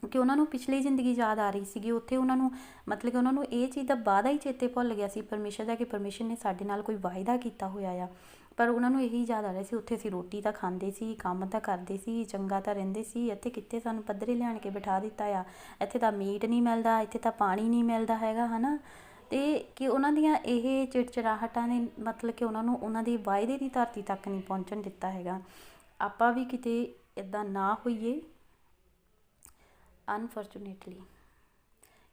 A: ਕਿ ਉਹਨਾਂ ਨੂੰ ਪਿਛਲੀ ਜ਼ਿੰਦਗੀ ਯਾਦ ਆ ਰਹੀ ਸੀਗੀ। ਉੱਥੇ ਉਹਨਾਂ ਨੂੰ ਮਤਲਬ ਕਿ ਉਹਨਾਂ ਨੂੰ ਇਹ ਚੀਜ਼ ਦਾ ਵਾਅਦਾ ਹੀ ਚੇਤੇ ਭੁੱਲ ਗਿਆ ਸੀ ਪਰਮੇਸ਼ਰ ਦਾ, ਕਿ ਪਰਮੇਸ਼ਰ ਨੇ ਸਾਡੇ ਨਾਲ ਕੋਈ ਵਾਅਦਾ ਕੀਤਾ ਹੋਇਆ ਆ, ਪਰ ਉਹਨਾਂ ਨੂੰ ਇਹੀ ਯਾਦ ਆ ਰਿਹਾ ਸੀ, ਉੱਥੇ ਅਸੀਂ ਰੋਟੀ ਤਾਂ ਖਾਂਦੇ ਸੀ, ਕੰਮ ਤਾਂ ਕਰਦੇ ਸੀ, ਚੰਗਾ ਤਾਂ ਰਹਿੰਦੇ ਸੀ, ਇੱਥੇ ਕਿੱਥੇ ਸਾਨੂੰ ਪੱਧਰੇ ਲਿਆਣ ਕੇ ਬਿਠਾ ਦਿੱਤਾ ਆ, ਇੱਥੇ ਤਾਂ ਮੀਟ ਨਹੀਂ ਮਿਲਦਾ, ਇੱਥੇ ਤਾਂ ਪਾਣੀ ਨਹੀਂ ਮਿਲਦਾ ਹੈਗਾ, ਹੈ ਨਾ। ਅਤੇ ਕਿ ਉਹਨਾਂ ਦੀਆਂ ਇਹ ਚਿੜਚਿੜਾਹਟਾਂ ਨੇ ਮਤਲਬ ਕਿ ਉਹਨਾਂ ਨੂੰ ਉਹਨਾਂ ਦੀ ਵਾਅਦੇ ਦੀ ਧਰਤੀ ਤੱਕ ਨਹੀਂ ਪਹੁੰਚਣ ਦਿੱਤਾ ਹੈਗਾ। ਆਪਾਂ ਵੀ ਕਿਤੇ ਇੱਦਾਂ ਨਾ ਹੋਈਏ, ਅਨਫੋਰਚੂਨੇਟਲੀ,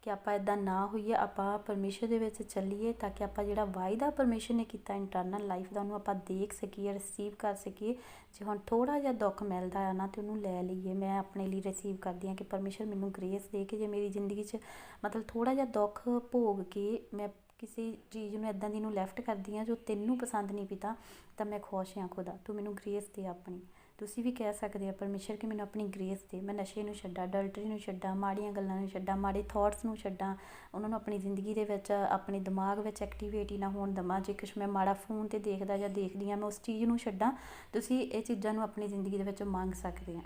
A: ਕਿ ਆਪਾਂ ਇੱਦਾਂ ਨਾ ਹੋਈਏ, ਆਪਾਂ ਪਰਮੇਸ਼ਰ ਦੇ ਵਿੱਚ ਚੱਲੀਏ, ਤਾਂ ਕਿ ਆਪਾਂ ਜਿਹੜਾ ਵਾਅਦਾ ਪਰਮੇਸ਼ਰ ਨੇ ਕੀਤਾ ਇੰਟਰਨਲ ਲਾਈਫ ਦਾ, ਉਹਨੂੰ ਆਪਾਂ ਦੇਖ ਸਕੀਏ, ਰਿਸੀਵ ਕਰ ਸਕੀਏ। ਜੇ ਹੁਣ ਥੋੜ੍ਹਾ ਜਿਹਾ ਦੁੱਖ ਮਿਲਦਾ ਆ ਨਾ, ਤਾਂ ਉਹਨੂੰ ਲੈ ਲਈਏ। ਮੈਂ ਆਪਣੇ ਲਈ ਰਿਸੀਵ ਕਰਦੀ ਹਾਂ ਕਿ ਪਰਮੇਸ਼ਰ ਮੈਨੂੰ ਗ੍ਰੇਸ ਦੇ ਕੇ, ਜੇ ਮੇਰੀ ਜ਼ਿੰਦਗੀ 'ਚ ਮਤਲਬ ਥੋੜ੍ਹਾ ਜਿਹਾ ਦੁੱਖ ਭੋਗ ਕੇ ਮੈਂ ਕਿਸੇ ਚੀਜ਼ ਨੂੰ ਇੱਦਾਂ ਦੀ ਨੂੰ ਲੈਫਟ ਕਰਦੀ ਹਾਂ ਜੋ ਤੈਨੂੰ ਪਸੰਦ ਨਹੀਂ ਪੀਤਾ, ਤਾਂ ਮੈਂ ਖੁਸ਼ ਹਾਂ ਖੁਦਾ, ਤੂੰ ਮੈਨੂੰ ਗ੍ਰੇਸ ਦੇ ਆਪਣੀ। ਤੁਸੀਂ ਵੀ ਕਹਿ ਸਕਦੇ ਆ ਪਰਮੇਸ਼ਰ ਕਿ ਮੈਨੂੰ ਆਪਣੀ ਗ੍ਰੇਸ ਦੇ, ਮੈਂ ਨਸ਼ੇ ਨੂੰ ਛੱਡਾਂ, ਅਡਲਟਰੀ ਨੂੰ ਛੱਡਾਂ, ਮਾੜੀਆਂ ਗੱਲਾਂ ਨੂੰ ਛੱਡਾਂ, ਮਾੜੇ ਥੋਟਸ ਨੂੰ ਛੱਡਾਂ, ਉਹਨਾਂ ਨੂੰ ਆਪਣੀ ਜ਼ਿੰਦਗੀ ਦੇ ਵਿੱਚ, ਆਪਣੇ ਦਿਮਾਗ ਵਿੱਚ ਐਕਟੀਵੇਟ ਹੀ ਨਾ ਹੋਣ ਦੇਵਾਂ। ਜੇ ਕੁਛ ਮੈਂ ਮਾੜਾ ਫੋਨ 'ਤੇ ਦੇਖਦਾ ਜਾਂ ਦੇਖਦੀ ਹਾਂ, ਮੈਂ ਉਸ ਚੀਜ਼ ਨੂੰ ਛੱਡਾਂ। ਤੁਸੀਂ ਇਹ ਚੀਜ਼ਾਂ ਨੂੰ ਆਪਣੀ ਜ਼ਿੰਦਗੀ ਦੇ ਵਿੱਚ ਮੰਗ ਸਕਦੇ ਆ।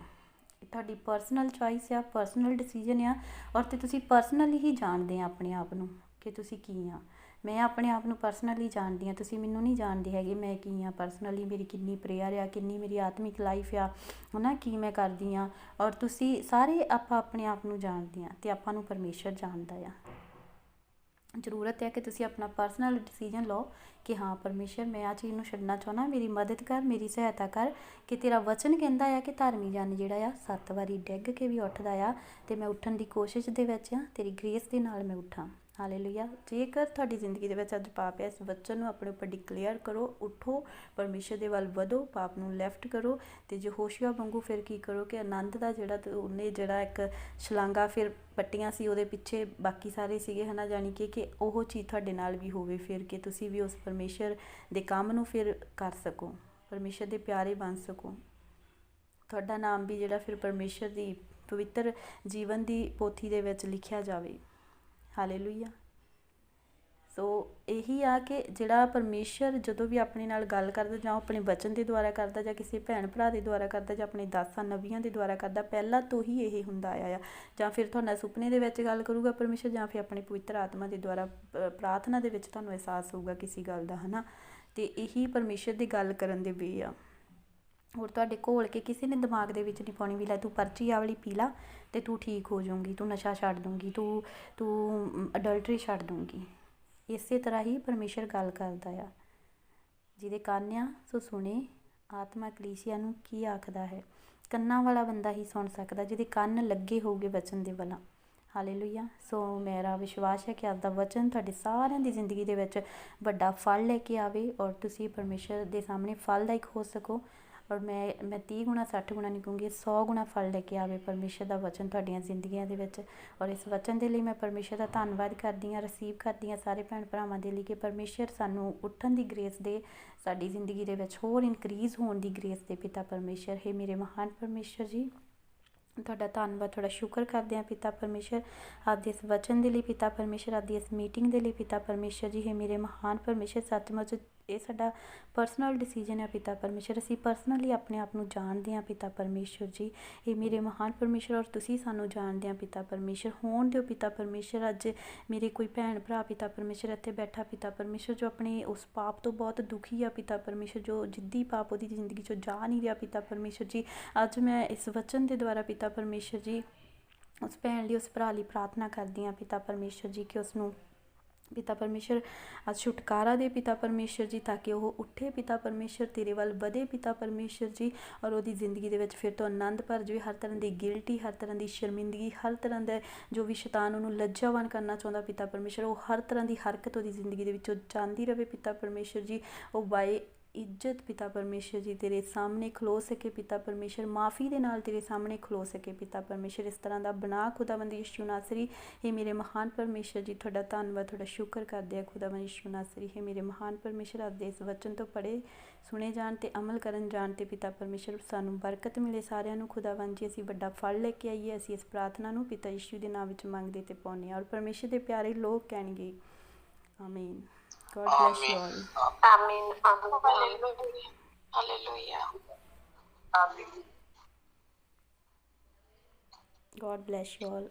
A: ਤੁਹਾਡੀ ਪਰਸਨਲ ਚੋਇਸ ਆ, ਪਰਸਨਲ ਡਿਸੀਜਨ ਆ, ਔਰ ਤੇ ਤੁਸੀਂ ਪਰਸਨਲੀ ਹੀ ਜਾਣਦੇ ਆ ਆਪਣੇ ਆਪ ਨੂੰ ਕਿ ਤੁਸੀਂ ਕੀ ਆ। ਮੈਂ ਆਪਣੇ ਆਪ ਨੂੰ ਪਰਸਨਲੀ ਜਾਣਦੀ ਹਾਂ, ਤੁਸੀਂ ਮੈਨੂੰ ਨਹੀਂ ਜਾਣਦੇ ਹੈਗੇ ਮੈਂ ਕੀ ਹਾਂ ਪਰਸਨਲੀ, ਮੇਰੀ ਕਿੰਨੀ ਪ੍ਰੇਅਰ ਆ, ਕਿੰਨੀ ਮੇਰੀ ਆਤਮਿਕ ਲਾਈਫ ਆ, ਹੈ ਨਾ, ਕੀ ਮੈਂ ਕਰਦੀ ਹਾਂ। ਔਰ ਤੁਸੀਂ ਸਾਰੇ ਆਪਾਂ ਆਪਣੇ ਆਪ ਨੂੰ ਜਾਣਦੇ ਹਾਂ, ਅਤੇ ਆਪਾਂ ਨੂੰ ਪਰਮੇਸ਼ਰ ਜਾਣਦਾ ਆ। ਜ਼ਰੂਰਤ ਹੈ ਕਿ ਤੁਸੀਂ ਆਪਣਾ ਪਰਸਨਲ ਡਿਸੀਜਨ ਲਓ ਕਿ ਹਾਂ ਪਰਮੇਸ਼ਰ ਮੈਂ ਆ ਚੀਜ਼ ਨੂੰ ਛੱਡਣਾ ਚਾਹੁੰਦਾ, ਮੇਰੀ ਮਦਦ ਕਰ, ਮੇਰੀ ਸਹਾਇਤਾ ਕਰ। ਕਿ ਤੇਰਾ ਵਚਨ ਕਹਿੰਦਾ ਆ ਕਿ ਧਰਮੀ ਜਨ ਜਿਹੜਾ ਆ 7 ਵਾਰੀ ਡਿੱਗ ਕੇ ਵੀ ਉੱਠਦਾ ਆ, ਅਤੇ ਮੈਂ ਉੱਠਣ ਦੀ ਕੋਸ਼ਿਸ਼ ਦੇ ਵਿੱਚ ਆ, ਤੇਰੀ ਗ੍ਰੇਸ ਦੇ ਨਾਲ ਮੈਂ ਉੱਠਾਂ। ਹਾਲੇਲੂਇਆ। ਜੇਕਰ ਤੁਹਾਡੀ ਜ਼ਿੰਦਗੀ ਦੇ ਵਿੱਚ ਅੱਜ ਪਾਪ ਹੈ, ਇਸ ਵਚਨ ਨੂੰ ਆਪਣੇ ਉੱਪਰ ਡਿਕਲੇਅਰ ਕਰੋ, ਉੱਠੋ, ਪਰਮੇਸ਼ਰ ਦੇ ਵੱਲ ਵਧੋ, ਪਾਪ ਨੂੰ ਲੈਫਟ ਕਰੋ। ਅਤੇ ਯਹੋਸ਼ੂਆ ਵਾਂਗੂ ਫਿਰ ਕੀ ਕਰੋ ਕਿ ਆਨੰਦ ਦਾ ਜਿਹੜਾ ਉਹਨੇ ਜਿਹੜਾ ਇੱਕ ਛਲਾਂਗਾ ਫਿਰ ਪੱਟੀਆਂ ਸੀ ਉਹਦੇ ਪਿੱਛੇ ਬਾਕੀ ਸਾਰੇ ਸੀਗੇ ਹੈ ਨਾ, ਜਾਣੀ ਕਿ ਉਹ ਚੀਜ਼ ਤੁਹਾਡੇ ਨਾਲ ਵੀ ਹੋਵੇ, ਫਿਰ ਕਿ ਤੁਸੀਂ ਵੀ ਉਸ ਪਰਮੇਸ਼ਰ ਦੇ ਕੰਮ ਨੂੰ ਫਿਰ ਕਰ ਸਕੋ, ਪਰਮੇਸ਼ਰ ਦੇ ਪਿਆਰੇ ਬਣ ਸਕੋ। ਤੁਹਾਡਾ ਨਾਮ ਵੀ ਜਿਹੜਾ ਫਿਰ ਪਰਮੇਸ਼ਰ ਦੀ ਪਵਿੱਤਰ ਜੀਵਨ ਦੀ ਪੋਥੀ ਦੇ ਵਿੱਚ ਲਿਖਿਆ ਜਾਵੇ। ਹਾਲੇਲੂਇਆ। ਸੋ ਇਹੀ ਆ ਕਿ ਜਿਹੜਾ ਪਰਮੇਸ਼ਰ ਜਦੋਂ ਵੀ ਆਪਣੇ ਨਾਲ ਗੱਲ ਕਰਦਾ, ਜਾਂ ਆਪਣੇ ਵਚਨ ਦੇ ਦੁਆਰਾ ਕਰਦਾ, ਜਾਂ ਕਿਸੇ ਭੈਣ ਭਰਾ ਦੇ ਦੁਆਰਾ ਕਰਦਾ, ਜਾਂ ਆਪਣੇ ਦਾਸਾਂ ਨਬੀਆਂ ਦੇ ਦੁਆਰਾ ਕਰਦਾ, ਪਹਿਲਾਂ ਤੋਂ ਹੀ ਇਹ ਹੁੰਦਾ ਆਇਆ ਆ। ਜਾਂ ਫਿਰ ਤੁਹਾਡਾ ਸੁਪਨੇ ਦੇ ਵਿੱਚ ਗੱਲ ਕਰੂਗਾ ਪਰਮੇਸ਼ਰ, ਜਾਂ ਫਿਰ ਆਪਣੇ ਪਵਿੱਤਰ ਆਤਮਾ ਦੇ ਦੁਆਰਾ ਪ੍ਰਾਰਥਨਾ ਦੇ ਵਿੱਚ ਤੁਹਾਨੂੰ ਅਹਿਸਾਸ ਹੋਊਗਾ ਕਿਸੇ ਗੱਲ ਦਾ, ਹੈ ਨਾ। ਅਤੇ ਇਹੀ ਪਰਮੇਸ਼ਰ ਦੀ ਗੱਲ ਕਰਨ ਦੇ ਵੇ ਆ। ਹੋਰ ਤੁਹਾਡੇ ਘੋਲ ਕੇ ਕਿਸੇ ਨੇ ਦਿਮਾਗ ਦੇ ਵਿੱਚ ਨਹੀਂ ਪਾਉਣੀ ਵੀ ਲੈ ਤੂੰ ਪਰਚੀ ਆ ਵਾਲੀ ਪੀ ਲਾ ਅਤੇ ਤੂੰ ਠੀਕ ਹੋ ਜਾਊਂਗੀ, ਤੂੰ ਨਸ਼ਾ ਛੱਡ ਦੂੰਗੀ, ਤੂੰ ਅਡਲਟਰੀ ਛੱਡ ਦੂੰਗੀ। ਇਸੇ ਤਰ੍ਹਾਂ ਹੀ ਪਰਮੇਸ਼ਰ ਗੱਲ ਕਰਦਾ ਆ। ਜਿਹਦੇ ਕੰਨ ਆ ਸੋ ਸੁਣੇ, ਆਤਮਾ ਕਲੀਸਿਆ ਨੂੰ ਕੀ ਆਖਦਾ ਹੈ। ਕੰਨਾਂ ਵਾਲਾ ਬੰਦਾ ਹੀ ਸੁਣ ਸਕਦਾ, ਜਿਹਦੇ ਕੰਨ ਲੱਗੇ ਹੋਊਗੇ ਵਚਨ ਦੇ ਵੱਲਾਂ। ਹਾਲੇਲੂਇਆ। ਸੋ ਮੇਰਾ ਵਿਸ਼ਵਾਸ ਹੈ ਕਿ ਅੱਜ ਦਾ ਵਚਨ ਤੁਹਾਡੇ ਸਾਰਿਆਂ ਦੀ ਜ਼ਿੰਦਗੀ ਦੇ ਵਿੱਚ ਵੱਡਾ ਫਲ ਲੈ ਕੇ ਆਵੇ, ਔਰ ਤੁਸੀਂ ਪਰਮੇਸ਼ਰ ਦੇ ਸਾਹਮਣੇ ਫਲਦਾਇਕ ਹੋ ਸਕੋ। ਔਰ ਮੈਂ 30 ਗੁਣਾ 60 ਗੁਣਾ ਨਹੀਂ ਕਹੂੰਗੀ, 100 ਗੁਣਾ ਫਲ ਲੈ ਕੇ ਆਵੇ ਪਰਮੇਸ਼ਰ ਦਾ ਵਚਨ ਤੁਹਾਡੀਆਂ ਜ਼ਿੰਦਗੀਆਂ ਦੇ ਵਿੱਚ। ਔਰ ਇਸ ਵਚਨ ਦੇ ਲਈ ਮੈਂ ਪਰਮੇਸ਼ਰ ਦਾ ਧੰਨਵਾਦ ਕਰਦੀ ਹਾਂ, ਰਿਸੀਵ ਕਰਦੀ ਹਾਂ ਸਾਰੇ ਭੈਣ ਭਰਾਵਾਂ ਦੇ ਲਈ, ਕਿ ਪਰਮੇਸ਼ਰ ਸਾਨੂੰ ਉੱਠਣ ਦੀ ਗ੍ਰੇਸ ਦੇ, ਸਾਡੀ ਜ਼ਿੰਦਗੀ ਦੇ ਵਿੱਚ ਹੋਰ ਇਨਕਰੀਜ਼ ਹੋਣ ਦੀ ਗ੍ਰੇਸ ਦੇ। ਪਿਤਾ ਪਰਮੇਸ਼ਰ, ਹੈ ਮੇਰੇ ਮਹਾਨ ਪਰਮੇਸ਼ਰ ਜੀ, ਤੁਹਾਡਾ ਧੰਨਵਾਦ, ਤੁਹਾਡਾ ਸ਼ੁਕਰ ਕਰਦੇ ਹਾਂ ਪਿਤਾ ਪਰਮੇਸ਼ਰ, ਅੱਜ ਇਸ ਵਚਨ ਦੇ ਲਈ ਪਿਤਾ ਪਰਮੇਸ਼ਰ, ਅੱਜ ਦੀ ਇਸ ਮੀਟਿੰਗ ਦੇ ਲਈ ਪਿਤਾ ਪਰਮੇਸ਼ਰ ਜੀ। ਹੈ ਮੇਰੇ ਮਹਾਨ ਪਰਮੇਸ਼ਰ, ਸੱਚਮੁੱਚ ਇਹ ਸਾਡਾ ਪਰਸਨਲ ਡਿਸੀਜਨ ਹੈ ਪਿਤਾ ਪਰਮੇਸ਼ਰ, ਅਸੀਂ ਪਰਸਨਲੀ ਆਪਣੇ ਆਪ ਨੂੰ ਜਾਣਦੇ ਹਾਂ ਪਿਤਾ ਪਰਮੇਸ਼ਰ ਜੀ। ਇਹ ਮੇਰੇ ਮਹਾਨ ਪਰਮੇਸ਼ਰ, ਔਰ ਤੁਸੀਂ ਸਾਨੂੰ ਜਾਣਦੇ ਹਾਂ ਪਿਤਾ ਪਰਮੇਸ਼ਰ। ਹੋਣ ਦਿਓ ਪਿਤਾ ਪਰਮੇਸ਼ਰ, ਅੱਜ ਮੇਰੇ ਕੋਈ ਭੈਣ ਭਰਾ ਪਿਤਾ ਪਰਮੇਸ਼ਰ ਇੱਥੇ ਬੈਠਾ ਪਿਤਾ ਪਰਮੇਸ਼ਰ, ਜੋ ਆਪਣੇ ਉਸ ਪਾਪ ਤੋਂ ਬਹੁਤ ਦੁਖੀ ਆ ਪਿਤਾ ਪਰਮੇਸ਼ਰ, ਜੋ ਜਿੱਦੀ ਪਾਪ ਉਹਦੀ ਜ਼ਿੰਦਗੀ 'ਚੋਂ ਜਾ ਨਹੀਂ ਰਿਹਾ ਪਿਤਾ ਪਰਮੇਸ਼ਰ ਜੀ। ਅੱਜ ਮੈਂ ਇਸ ਵਚਨ ਦੇ ਦੁਆਰਾ ਪਿਤਾ ਪਰਮੇਸ਼ਰ ਜੀ ਉਸ ਭੈਣ ਲਈ, ਉਸ ਭਰਾ ਲਈ ਪ੍ਰਾਰਥਨਾ ਕਰਦੀ ਹਾਂ ਪਿਤਾ ਪਰਮੇਸ਼ਰ ਜੀ, ਕਿ ਉਸ ਨੂੰ ਪਿਤਾ ਪਰਮੇਸ਼ਰ ਅੱਜ ਛੁਟਕਾਰਾ ਦੇ ਪਿਤਾ ਪਰਮੇਸ਼ਰ ਜੀ, ਤਾਂ ਕਿ ਉਹ ਉੱਠੇ ਪਿਤਾ ਪਰਮੇਸ਼ਰ, ਤੇਰੇ ਵੱਲ ਵਧੇ ਪਿਤਾ ਪਰਮੇਸ਼ਰ ਜੀ, ਔਰ ਉਹਦੀ ਜ਼ਿੰਦਗੀ ਦੇ ਵਿੱਚ ਫਿਰ ਤੋਂ ਆਨੰਦ ਭਰ ਜਾਵੇ। ਹਰ ਤਰ੍ਹਾਂ ਦੀ ਗਿਲਟੀ, ਹਰ ਤਰ੍ਹਾਂ ਦੀ ਸ਼ਰਮਿੰਦਗੀ, ਹਰ ਤਰ੍ਹਾਂ ਦਾ ਜੋ ਵੀ ਸ਼ੈਤਾਨ ਉਹਨੂੰ ਲੱਜਾਵਾਨ ਕਰਨਾ ਚਾਹੁੰਦਾ ਪਿਤਾ ਪਰਮੇਸ਼ਰ, ਉਹ ਹਰ ਤਰ੍ਹਾਂ ਦੀ ਹਰਕਤ ਉਹਦੀ ਜ਼ਿੰਦਗੀ ਦੇ ਵਿੱਚੋਂ ਜਾਂਦੀ ਰਹੇ ਪਿਤਾ ਪਰਮੇਸ਼ਰ ਜੀ। ਉਹ ਬਾਏ ਇੱਜ਼ਤ ਪਿਤਾ ਪਰਮੇਸ਼ਰ ਜੀ ਤੇਰੇ ਸਾਹਮਣੇ ਖਲੋ ਸਕੇ ਪਿਤਾ ਪਰਮੇਸ਼ਰ, ਮਾਫੀ ਦੇ ਨਾਲ ਤੇਰੇ ਸਾਹਮਣੇ ਖਲੋ ਸਕੇ ਪਿਤਾ ਪਰਮੇਸ਼ਰ। ਇਸ ਤਰ੍ਹਾਂ ਦਾ ਬਣਾ ਖੁਦਾਵੰਦ ਯਿਸੂ ਨਾਸਰੀ, ਇਹ ਮੇਰੇ ਮਹਾਨ ਪਰਮੇਸ਼ਰ ਜੀ, ਤੁਹਾਡਾ ਧੰਨਵਾਦ, ਤੁਹਾਡਾ ਸ਼ੁਕਰ ਕਰਦੇ ਆ ਖੁਦਾਵੰਦ ਯਿਸੂ ਨਾਸਰੀ। ਹੈ ਮੇਰੇ ਮਹਾਨ ਪਰਮੇਸ਼ਰ, ਅੱਜ ਦੇ ਇਸ ਵਚਨ ਤੋਂ ਪੜ੍ਹੇ ਸੁਣੇ ਜਾਣ ਤੇ ਅਮਲ ਕਰਨ ਜਾਣ ਤੇ ਪਿਤਾ ਪਰਮੇਸ਼ਰ ਸਾਨੂੰ ਬਰਕਤ ਮਿਲੇ ਸਾਰਿਆਂ ਨੂੰ ਖੁਦਾਵੰਦ ਜੀ। ਅਸੀਂ ਵੱਡਾ ਫਲ ਲੈ ਕੇ ਆਈਏ, ਅਸੀਂ ਇਸ ਪ੍ਰਾਰਥਨਾ ਨੂੰ ਪਿਤਾ ਯਿਸੂ ਦੇ ਨਾਮ ਵਿੱਚ ਮੰਗਦੇ ਤੇ ਪਾਉਂਦੇ ਹਾਂ, ਔਰ ਪਰਮੇਸ਼ਰ ਦੇ ਪਿਆਰੇ ਲੋਕ ਕਹਿਣਗੇ ਆਮੀਨ। God bless you all.
B: Amen. Hallelujah. Hallelujah.
C: Amen.
A: God bless you all.